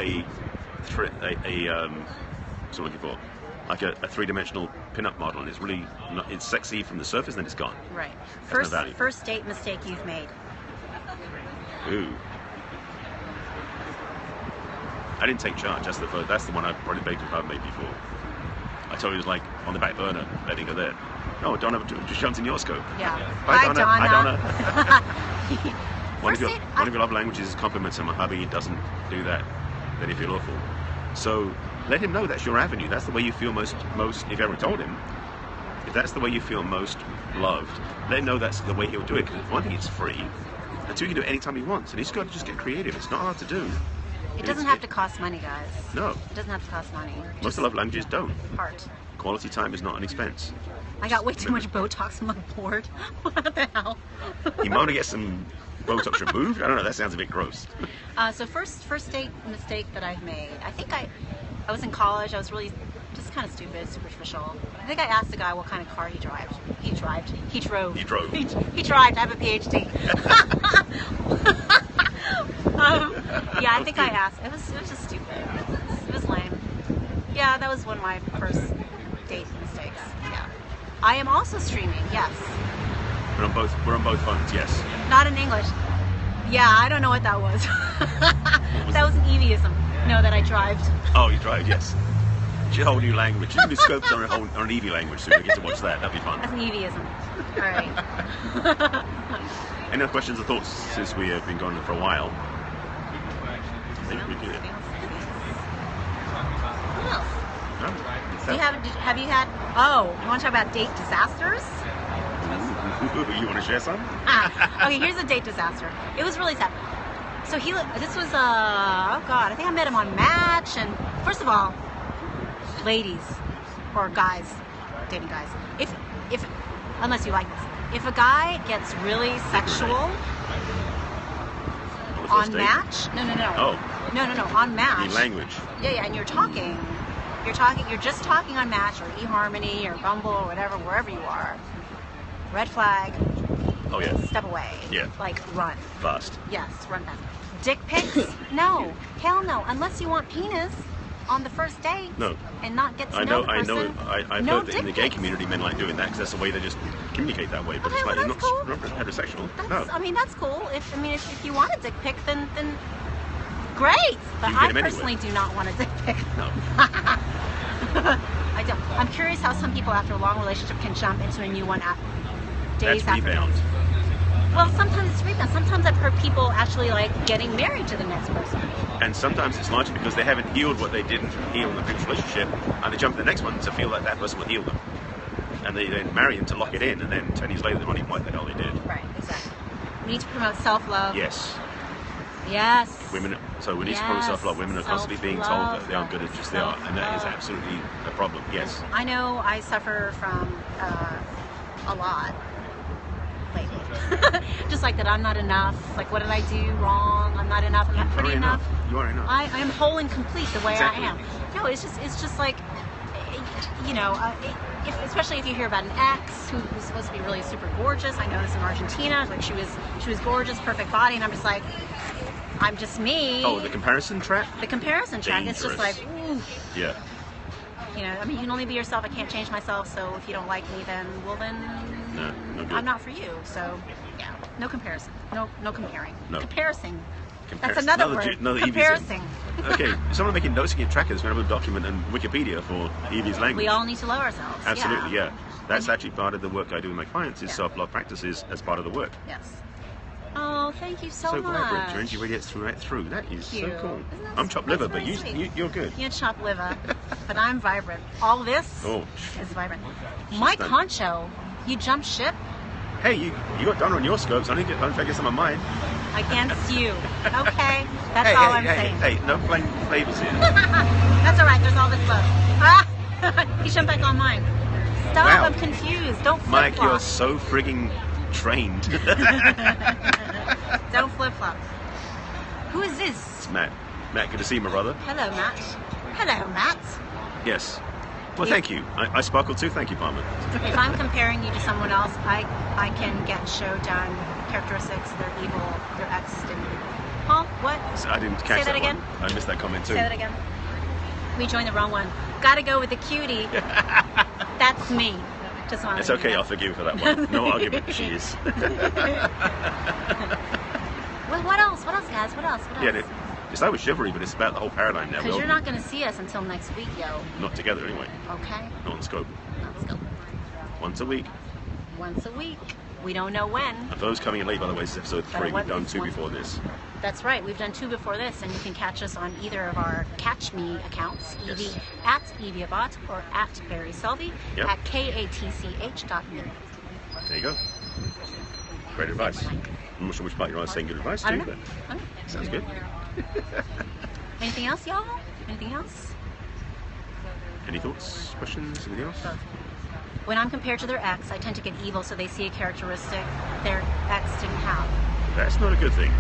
what's I'm looking for? Like a three-dimensional pin-up model, and it's sexy from the surface, and then it's gone. Right. First date mistake you've made. Ooh. I didn't take charge. That's the one I probably begged if I've made before. I told you it was like on the back burner, letting her there. No, Donna just jumped in your scope. Yeah. Hi, Donna. Hi, Donna. One of your love languages is compliments, and my hubby doesn't do that. Then you feel awful. So let him know that's your avenue. That's the way you feel most. If you ever told him, if that's the way you feel most loved, let him know that's the way he'll do it. Because one thing, it's free, and two, he can do it anytime he wants, and he's got to just get creative. It's not hard to do. It doesn't have to cost money, guys. No. It doesn't have to cost money. Most of the love languages don't. Heart. Quality time is not an expense. I got way too much Botox on my board. What the hell? You want to get some Botox removed? I don't know. That sounds a bit gross. So first date mistake that I've made. I think I was in college. I was really just kind of stupid, superficial. I think I asked the guy what kind of car he drove. He drove. He drove. He drove. I have a PhD. Yeah, I think I asked. It was just stupid. It was lame. Yeah, that was one of my first date mistakes. Yeah. I am also streaming. Yes. We're on both phones. Yes. Not in English. Yeah, I don't know what that was. That was an EVism. No, that I drived. Oh, you drive, yes. It's a whole new language. You can do scopes on an EV language, so we get to watch that. That'd be fun. That's an EVism. All right. Any other questions or thoughts since we have been going for a while? I think we do it. What else? Have you had? Oh, you want to talk about date disasters? You want to share some? Okay, here's a date disaster. It was really sad. So this was oh god, I think I met him on Match. And first of all, ladies or guys, dating guys, if unless you like this, if a guy gets really sexual on Match, no, on Match, language. Yeah, and you're just talking on Match or eHarmony or Bumble or whatever, wherever you are. Red flag. Oh yeah. Step away. Yeah. Like run. Fast. Yes, run fast. Dick pics? No. Hell no. Unless you want penis on the first date. No. And not get to know the person. I've heard that in the gay community men like doing that because that's the way they just communicate that way. But okay, it's like cool. not heterosexual. No. I mean, that's cool. If you want a dick pic, then great. But I personally do not want a dick pic. No. I don't. I'm curious how some people after a long relationship can jump into a new one days after. That's rebound. Well, sometimes it's rebound. Sometimes I've heard people actually like getting married to the next person. And sometimes it's largely because they haven't healed what they didn't heal in the previous relationship, and they jump to the next one to feel like that person will heal them. And they then marry him to lock it in, and then 10 years later they're wondering what the hell they did. Right, exactly. We need to promote self-love. Yes. Yes. So we need to promote self-love. Women are constantly being told that they aren't good as just they are, and that is absolutely a problem. Yes. I know I suffer from a lot lately. just like that I'm not enough. Like, what did I do wrong? I'm not enough. I'm not pretty enough. You are enough. I am whole and complete the way I am. No, it's just like, you know, especially if you hear about an ex who was supposed to be really super gorgeous. I know this in Argentina. Like, she was gorgeous, perfect body, and I'm just like, I'm just me. Oh, the comparison track? The comparison track. Dangerous. It's just like, ooh. Yeah. You know, I mean, you can only be yourself. I can't change myself. So if you don't like me, then no good. I'm not for you. So yeah, no comparison. No comparing. No. Comparison. That's another word. Comparison. Okay, someone making notes in your trackers, we have a document and Wikipedia for Evie's language. We all need to love ourselves. Absolutely, yeah. That's actually part of the work I do with my clients, is self-love practices as part of the work. Yes. Oh, thank you so much. So glad your energy radiates right through. That is so cool. I'm chopped liver, but you're good. You're chopped liver, but I'm vibrant. All this is vibrant. My concho, you jumped ship? Hey, you got Donna on your scopes. I didn't get some of mine. Against you. Okay, that's all I'm saying. Hey, no playing favors here. That's all right. There's all this love. Ah, he jumped back on mine. Stop! Wow. I'm confused. Don't flip-flop. Mike, you're so frigging trained. Don't flip-flop. Who is this? It's Matt. Matt, good to see you, my brother. Hello, Matt. Hello, Matt. Yes. Well, thank you. I sparkle too. Thank you, Palmer. If I'm comparing you to someone else, I can get show done characteristics. They're evil. They're X'd. Huh? What? So I didn't catch that again. I missed that comment too. Say that again. We joined the wrong one. Gotta go with the cutie. That's me. Just want. It's okay. I'll forgive you for that one. No argument. She is. Well, what else? What else, guys? What else? Yeah. It's like with chivalry, but it's about the whole paradigm now. Because you're not going to see us until next week, yo. Not together, anyway. Okay. Not on scope. Not scope. Once a week. Once a week. We don't know when. And those coming in late, by the way, this is episode 3. We've done 2 before this. That's right. We've done 2 before this, and you can catch us on either of our Catch Me accounts, Evie at EvieAbot or at barryselby at katch.me. There you go. Great advice. I'm not sure which part you're on saying good advice to, but sounds good. Anything else, y'all? Anything else? Any thoughts, questions, anything else? When I'm compared to their ex, I tend to get evil, so they see a characteristic their ex didn't have. That's not a good thing.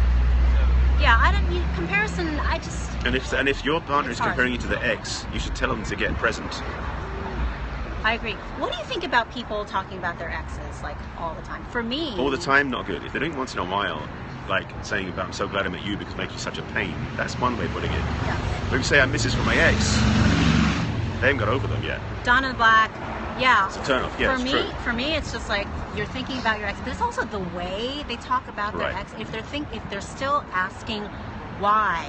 Yeah, I don't need comparison. I just. And if your partner is comparing you to the ex, you should tell them to get present. I agree. What do you think about people talking about their exes like all the time? For me, all the time, not good. If they're doing it once in a while, like saying about I'm so glad I met you because it makes you such a pain. That's one way of putting it. Yeah. But if you say I miss this from my ex, they haven't got over them yet. Donna the Black. Yeah. It's a turn off. Yeah, for me, it's just like you're thinking about your ex, but it's also the way they talk about their ex. If they're still asking why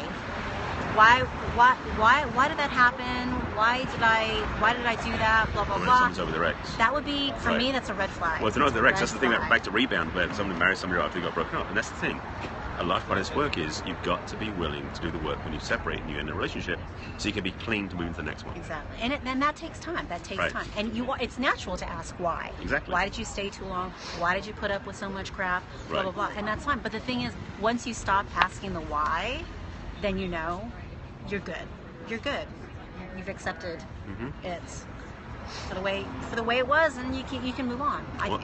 did that happen? Why did I do that? Blah blah blah. Someone's over their ex. That would be for me. That's a red flag. Well, if they're not their ex, that's the thing. Back to rebound, where someone marries somebody after they got broken up, and that's the thing. A large part of this work is you've got to be willing to do the work when you separate and you're in a relationship, so you can be clean to move into the next one. Exactly, and that takes time. That takes time, and it's natural to ask why. Exactly. Why did you stay too long? Why did you put up with so much crap? Blah blah blah, and that's fine. But the thing is, once you stop asking the why, then you know you're good. You're good. You've accepted it for the way it was, and you can move on.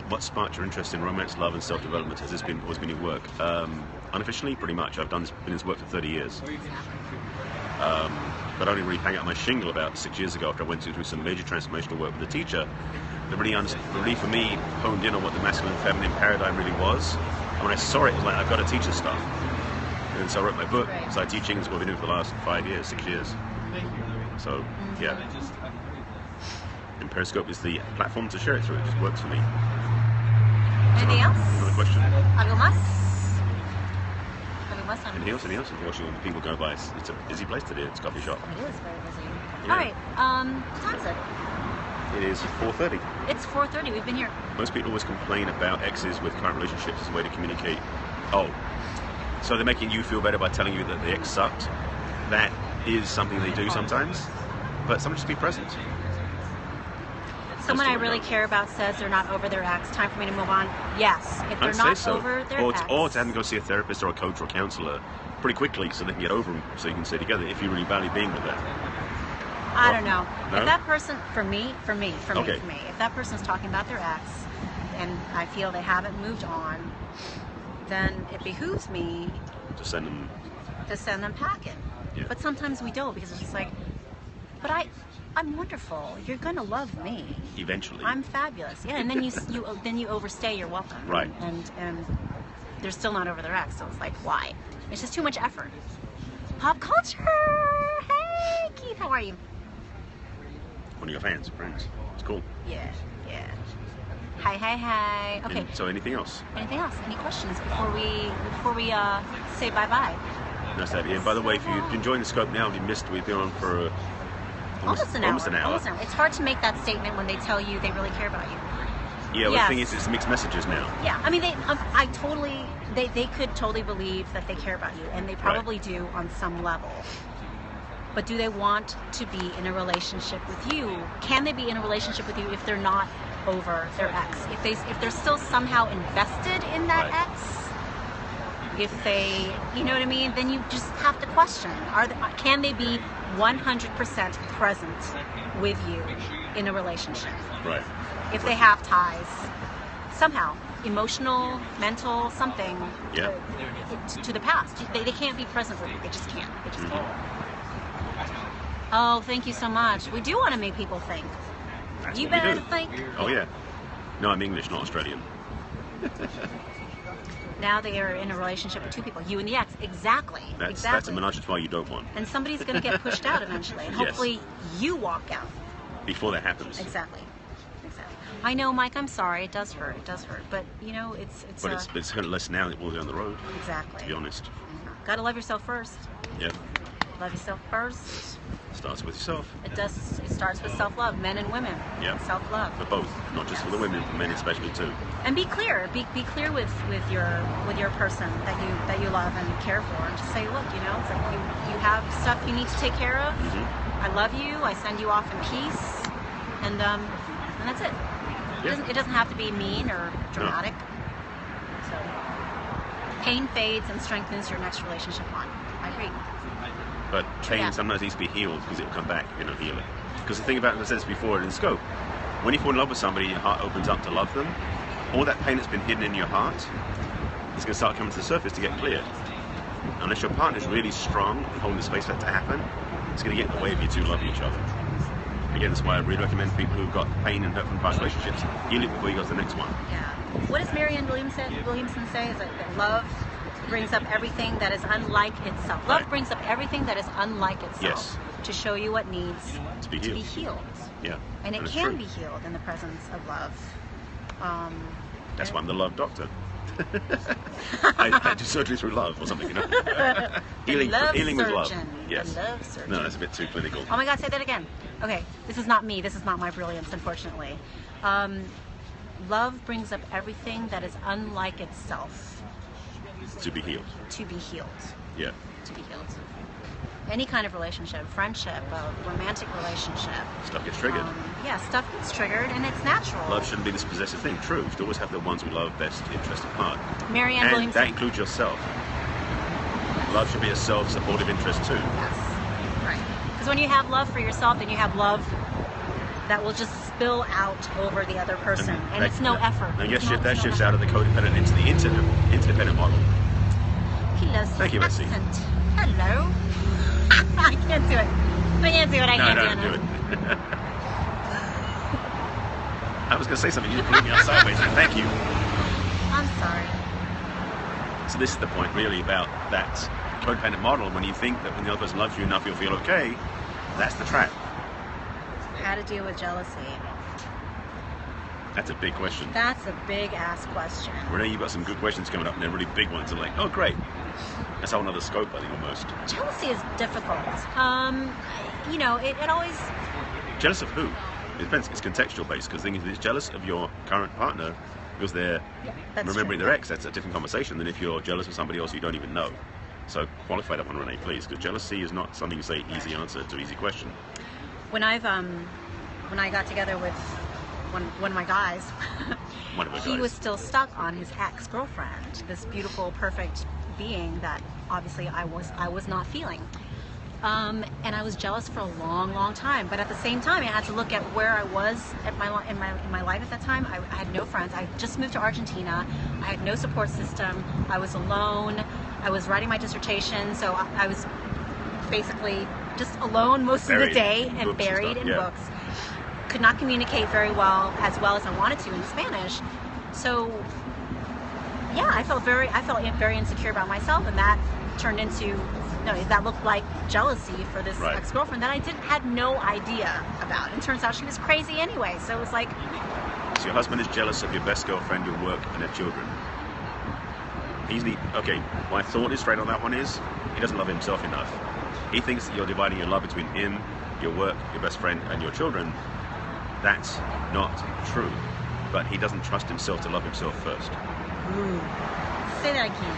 What sparked your interest in romance, love, and self-development? Has this always been your work? Unofficially, pretty much. I've been in this work for 30 years. But I only really hang out my shingle about 6 years ago after I went through some major transformational work with a teacher that really for me honed in on what the masculine and feminine paradigm really was. And when I saw it was like, I've got to teach this stuff. And so I wrote my book, started teaching. It's what we've been doing for the last 5 years, 6 years. So, yeah. And Periscope is the platform to share it through. It just works for me. Anything else? Another question? Algo más? Anything else? Unfortunately, when people go by, it's a busy place today. It's a coffee shop. It is very busy. Yeah. All right. What time is it? It is 4:30. It's 4:30. We've been here. Most people always complain about exes with current relationships as a way to communicate. Oh, so they're making you feel better by telling you that the ex sucked. That is something they do sometimes. But someone just be present. Someone I really care about says they're not over their ex. Time for me to move on. Yes, if they're not over their ex. Or to have them go see a therapist or a coach or a counselor pretty quickly so they can get over them, so you can stay together if you really value being with them. I don't know. No? If that person, for me, if that person's talking about their ex and I feel they haven't moved on, then it behooves me to send them packing. Yeah. But sometimes we don't, because it's just like, but I'm wonderful. You're gonna love me eventually. I'm fabulous. Yeah, and then you overstay your welcome. Right. And they're still not over their ex, so it's like, why? It's just too much effort. Pop culture. Hey, Keith, how are you? One of your friends. It's cool. Yeah. Hi. Okay. And so anything else? Any questions before we say bye-bye? No, Sab. Yeah, by the way, if you've been enjoying the scope now, if you missed, we've been on for almost an hour. It's hard to make that statement when they tell you they really care about you. Yeah, well, the thing is, it's mixed messages now. Yeah, I mean, they could totally believe that they care about you, and they probably do on some level. But do they want to be in a relationship with you? Can they be in a relationship with you if they're not over their ex? If they're still somehow invested in that ex? If they, you know what I mean? Then you just have to question: can they be 100% present with you in a relationship? Right. If they have ties, somehow, emotional, mental, something, to the past. They can't be present with you. They just can't. They just can't. Oh, thank you so much. We do want to make people think. That's you what better we do. think. Oh, yeah. No, I'm English, not Australian. Now they are in a relationship with two people, you and the ex. Exactly. That's a menage a trois you don't want. And somebody's going to get pushed out eventually, and hopefully you walk out. Before that happens. Exactly. I know, Mike, I'm sorry. It does hurt. But, it's hurt less now than it will down the road. Exactly. To be honest. Gotta love yourself first. Yeah. Love yourself first. Starts with yourself. It does. It starts with self-love, men and women. Yeah. Self-love. For both, not just for the women, for men especially too. And be clear. Be clear with your person that you love and care for, and just say, look, it's like you have stuff you need to take care of. Mm-hmm. I love you. I send you off in peace, and that's it. Yeah. It doesn't have to be mean or dramatic. No. So pain fades and strengthens your next relationship bond. I agree. But pain sometimes needs to be healed because it will come back if you don't heal it. Because the thing about, as I said this before in scope, when you fall in love with somebody, your heart opens up to love them. All that pain that's been hidden in your heart is going to start coming to the surface to get cleared. Unless your partner's really strong and holding the space for that to happen, it's going to get in the way of you two loving each other. Again, that's why I really recommend people who've got pain and hurt from past relationships, heal it before you go to the next one. Yeah. What does Marianne Williamson say? Is that love brings up everything that is unlike itself. Love brings up everything that is unlike itself to show you what needs to be healed. Yeah. And it can be healed in the presence of love. That's why I'm the love doctor. I do surgery through love or something, healing with love. Yes. Love surgeon. No, that's a bit too clinical. Oh my God, say that again. Okay, this is not me. This is not my brilliance, unfortunately. Love brings up everything that is unlike itself. To be healed. To be healed. Yeah. To be healed. Any kind of relationship, friendship, a romantic relationship. Stuff gets triggered. Stuff gets triggered, and it's natural. Love shouldn't be this possessive thing. True, you should always have the ones we love best interest at heart. Marianne Williamson. That includes yourself. Love should be a self-supportive interest too. Yes. Right. Because when you have love for yourself, then you have love that will just spill out over the other person, and it's no effort. And that shifts out of the codependent into the interdependent model. He loves his Thank you, Betsy. accent. Hello. I can't do it. I can't do it. I can't do it. I was going to say something. You just put me on sideways. Thank you. I'm sorry. So this is the point, really, about that codependent model. When you think that when the other person loves you enough, you'll feel okay, that's the trap. How to deal with jealousy. That's a big question. That's a big-ass question. Renee, you've got some good questions coming up, and they're really big ones. I'm like, oh, great. That's a whole other scope, I think, almost. Jealousy is difficult. It always... Jealous of who? It depends. It's contextual based, because the thing is, if it's jealous of your current partner because they're remembering their ex, that's a different conversation than if you're jealous of somebody else you don't even know. So qualify that one, Renee, please, because jealousy is not something you say easy answer to easy question. When I got together with one of my guys, he was still stuck on his ex-girlfriend, this beautiful, perfect being that obviously I was not feeling. And I was jealous for a long, long time. But at the same time, I had to look at where I was in my life at that time. I had no friends. I just moved to Argentina. I had no support system. I was alone. I was writing my dissertation, so I was basically just alone most of the day and buried in books. Could not communicate very well as I wanted to in Spanish. So yeah, I felt very insecure about myself, and that turned into that looked like jealousy for this ex-girlfriend that I had no idea about. And turns out she was crazy anyway. So it was like, so your husband is jealous of your best girlfriend, your work, and their children. My thought is straight on that one is he doesn't love himself enough. He thinks that you're dividing your love between him, your work, your best friend, and your children. That's not true. But he doesn't trust himself to love himself first. Say that again.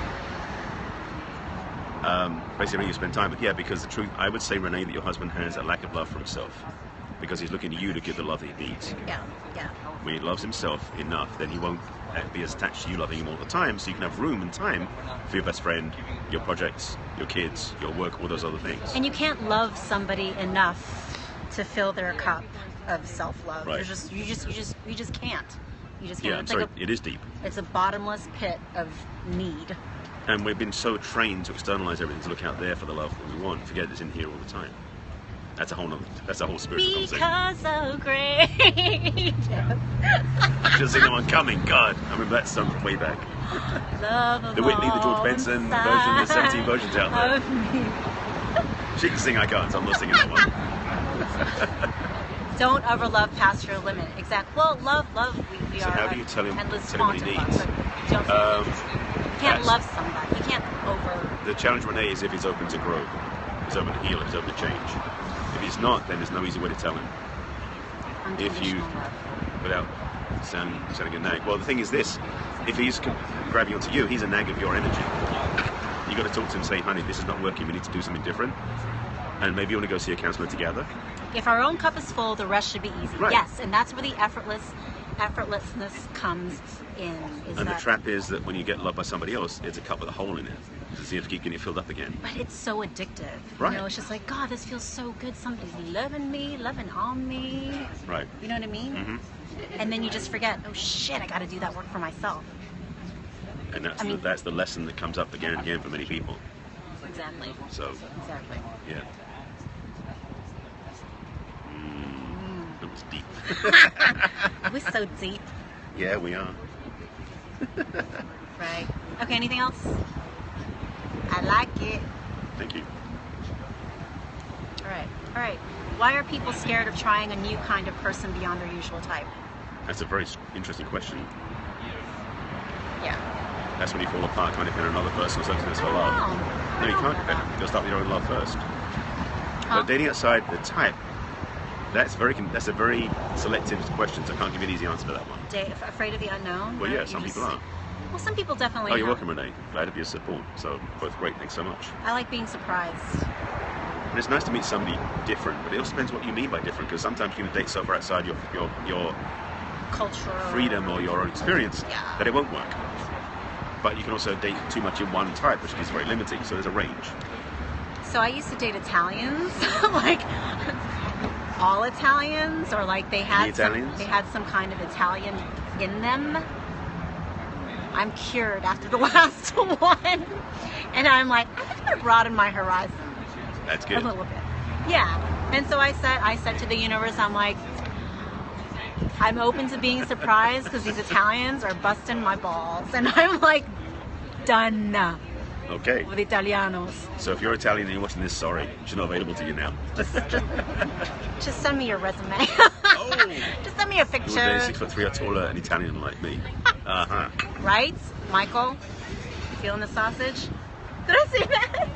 Basically, you spend time, but because the truth, I would say, Renee, that your husband has a lack of love for himself because he's looking to you to give the love that he needs. Yeah. When he loves himself enough, then he won't be as attached to you loving him all the time, so you can have room and time for your best friend, your projects, your kids, your work, all those other things. And you can't love somebody enough to fill their cup of self-love. Right. You just can't. You just can't. Yeah, I'm sorry, it is deep. It's a bottomless pit of need. And we've been so trained to externalize everything, to look out there for the love that we want, forget it's in here all the time. That's a whole spiritual conversation. Because so great. I should have seen that one coming. God, I remember that song from way back. The Whitney, the George Benson version, there's 17 versions out there. She can sing, I can't, so I'm not singing that one. Don't ever love past your limit. Exactly. Well, love. We so are. How do you tell him what he needs? You can't love somebody. You can't over. The challenge, Renee, is if he's open to grow, he's open to heal, he's open to change. If he's not, then there's no easy way to tell him. If you, without sounding a nag. Well, the thing is this: if he's grabbing onto you, he's a nag of your energy. You got to talk to him and say, "Honey, this is not working. We need to do something different." And maybe you want to go see a counselor together. If our own cup is full, the rest should be easy. Right. Yes, and that's where the effortlessness comes in. The trap is that when you get loved by somebody else, it's a cup with a hole in it. So you have to keep getting it filled up again. But it's so addictive. Right. You know, it's just like, God, this feels so good. Somebody's loving me, loving on me. Right. You know what I mean? Mm-hmm. And then you just forget, oh shit, I got to do that work for myself. And that's the lesson that comes up again and again for many people. Exactly. Exactly. Yeah. It was deep. We're so deep. Yeah, we are. Right. Okay, anything else? I like it. Thank you. All right. Why are people scared of trying a new kind of person beyond their usual type? That's a very interesting question. Yeah. That's when you fall apart trying to depend on another person or something that's for love. No, you can't depend. You'll start with your own love first. But dating outside the type, that's a very selective question, so I can't give you an easy answer to that one. Afraid of the unknown? Well, yeah, some people are. Well, some people definitely are. Oh, you're welcome, Renee. Glad to be a support. So, both great. Thanks so much. I like being surprised. And it's nice to meet somebody different, but it also depends what you mean by different, because sometimes you can date so far outside your cultural freedom or your own experience that it won't work. But you can also date too much in one type, which is very limiting, so there's a range. So I used to date Italians, like all Italians, or like they had some kind of Italian in them. I'm cured after the last one, and I'm like, I think I broadened my horizon. That's good. A little bit, yeah. And so I said to the universe, I'm like, I'm open to being surprised because these Italians are busting my balls, and I'm like, done. Okay. With Italianos. So if you're Italian and you're watching this, sorry, she's not available to you now. Just send me your resume. Just send me a picture. You're 6'3" or taller, an Italian like me. Right, Michael? You feeling the sausage? Did I say that?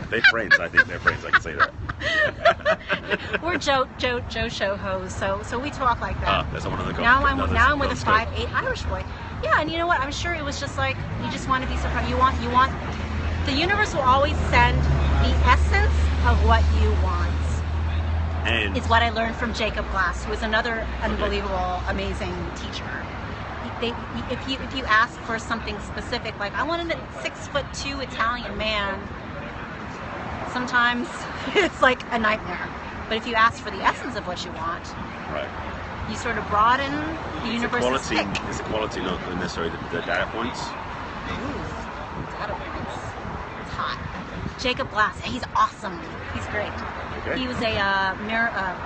They're friends. I think they're friends. I can say that. We're Joe show hosts, so we talk like that. That's one of the. Now I'm with a 5'8" Irish boy. Yeah, and you know what? I'm sure it was just like you just want to be surprised. You want. The universe will always send the essence of what you want. And it's what I learned from Jacob Glass, who is another unbelievable, amazing teacher. If you ask for something specific, like I wanted a 6'2" Italian man, sometimes it's like a nightmare. But if you ask for the essence of what you want, you sort of broaden the universe's pick. It's the quality, not necessarily the data points. Ooh, data points. It's hot. Jacob Glass, he's awesome. He's great. Okay. He was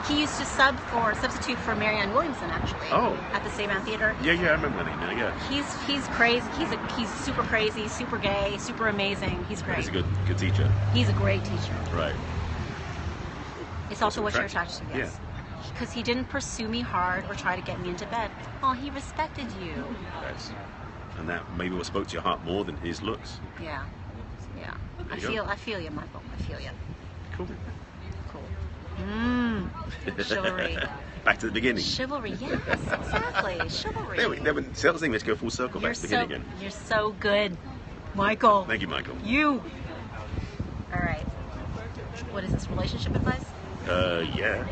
he used to substitute for Marianne Williamson, actually. Oh. At the Save Man Theater. Yeah, I remember that name now, yeah. He's crazy. He's super crazy, super gay, super amazing. He's great. He's a good teacher. He's a great teacher. Right. It's also what you're attracted to, yes. Because he didn't pursue me hard or try to get me into bed. Oh, he respected you. Yes. And that maybe what spoke to your heart more than his looks. Yeah. I feel you, Michael. I feel you. Cool. Chivalry. Back to the beginning. Chivalry, yes, exactly. Chivalry. That was thing. Let's go full circle back to the beginning again. You're so good, Michael. Thank you, Michael. You. All right. What is this, relationship advice? Yeah. Yeah.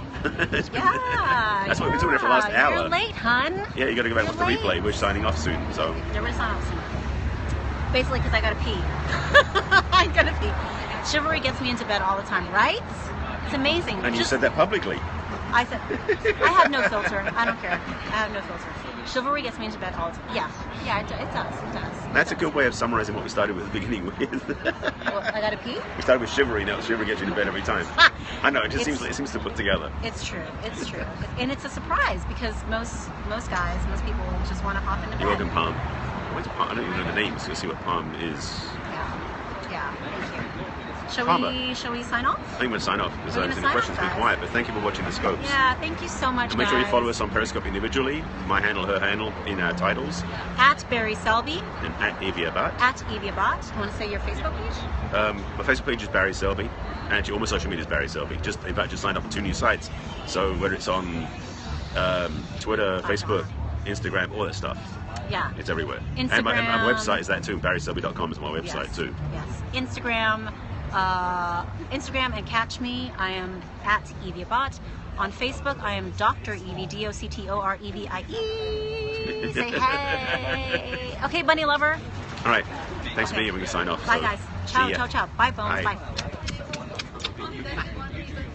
That's what we've been talking for the last hour. You're late, hun. Yeah, you got to go back with the replay. We're signing off soon, so. Yeah, we're signing off soon. Basically, because I got to pee. I got to pee. Chivalry gets me into bed all the time, right? It's amazing. And you said that publicly. I said, I have no filter. I don't care. I have no filter. Chivalry gets me into bed all the time. Yeah, it does. That's a good way of summarizing what we started with at the beginning with. Well, I gotta pee? We started with chivalry, now chivalry gets you into bed every time. I know, it seems to put together. It's true. And it's a surprise because most people just want to hop into bed. You're welcome, Palm. I don't even know the names, you'll see what Palm is. Yeah, thank you. Shall we sign off? I think we'll sign off because the questions be quiet, but thank you for watching the scopes. Yeah, thank you so much, and make sure you follow us on Periscope individually, my handle, her handle, in our titles. At Barry Selby. And at Evie Abat. At Evie Abat. You want to say your Facebook page? My Facebook page is Barry Selby, and actually all my social media is Barry Selby. Just signed up on 2 new sites. So whether it's on Twitter, Facebook, Instagram, all that stuff. Yeah. It's everywhere. Instagram. And my website is that too. barryselby.com is my website too. Yes. Instagram and catch me. I am at Evie Abat. On Facebook, I am Dr. Evie, DoctorEvie. Say hey. Okay, bunny lover. All right. Thanks for being here. We can sign off. Bye, guys. Ciao. Bye, Bones. Bye.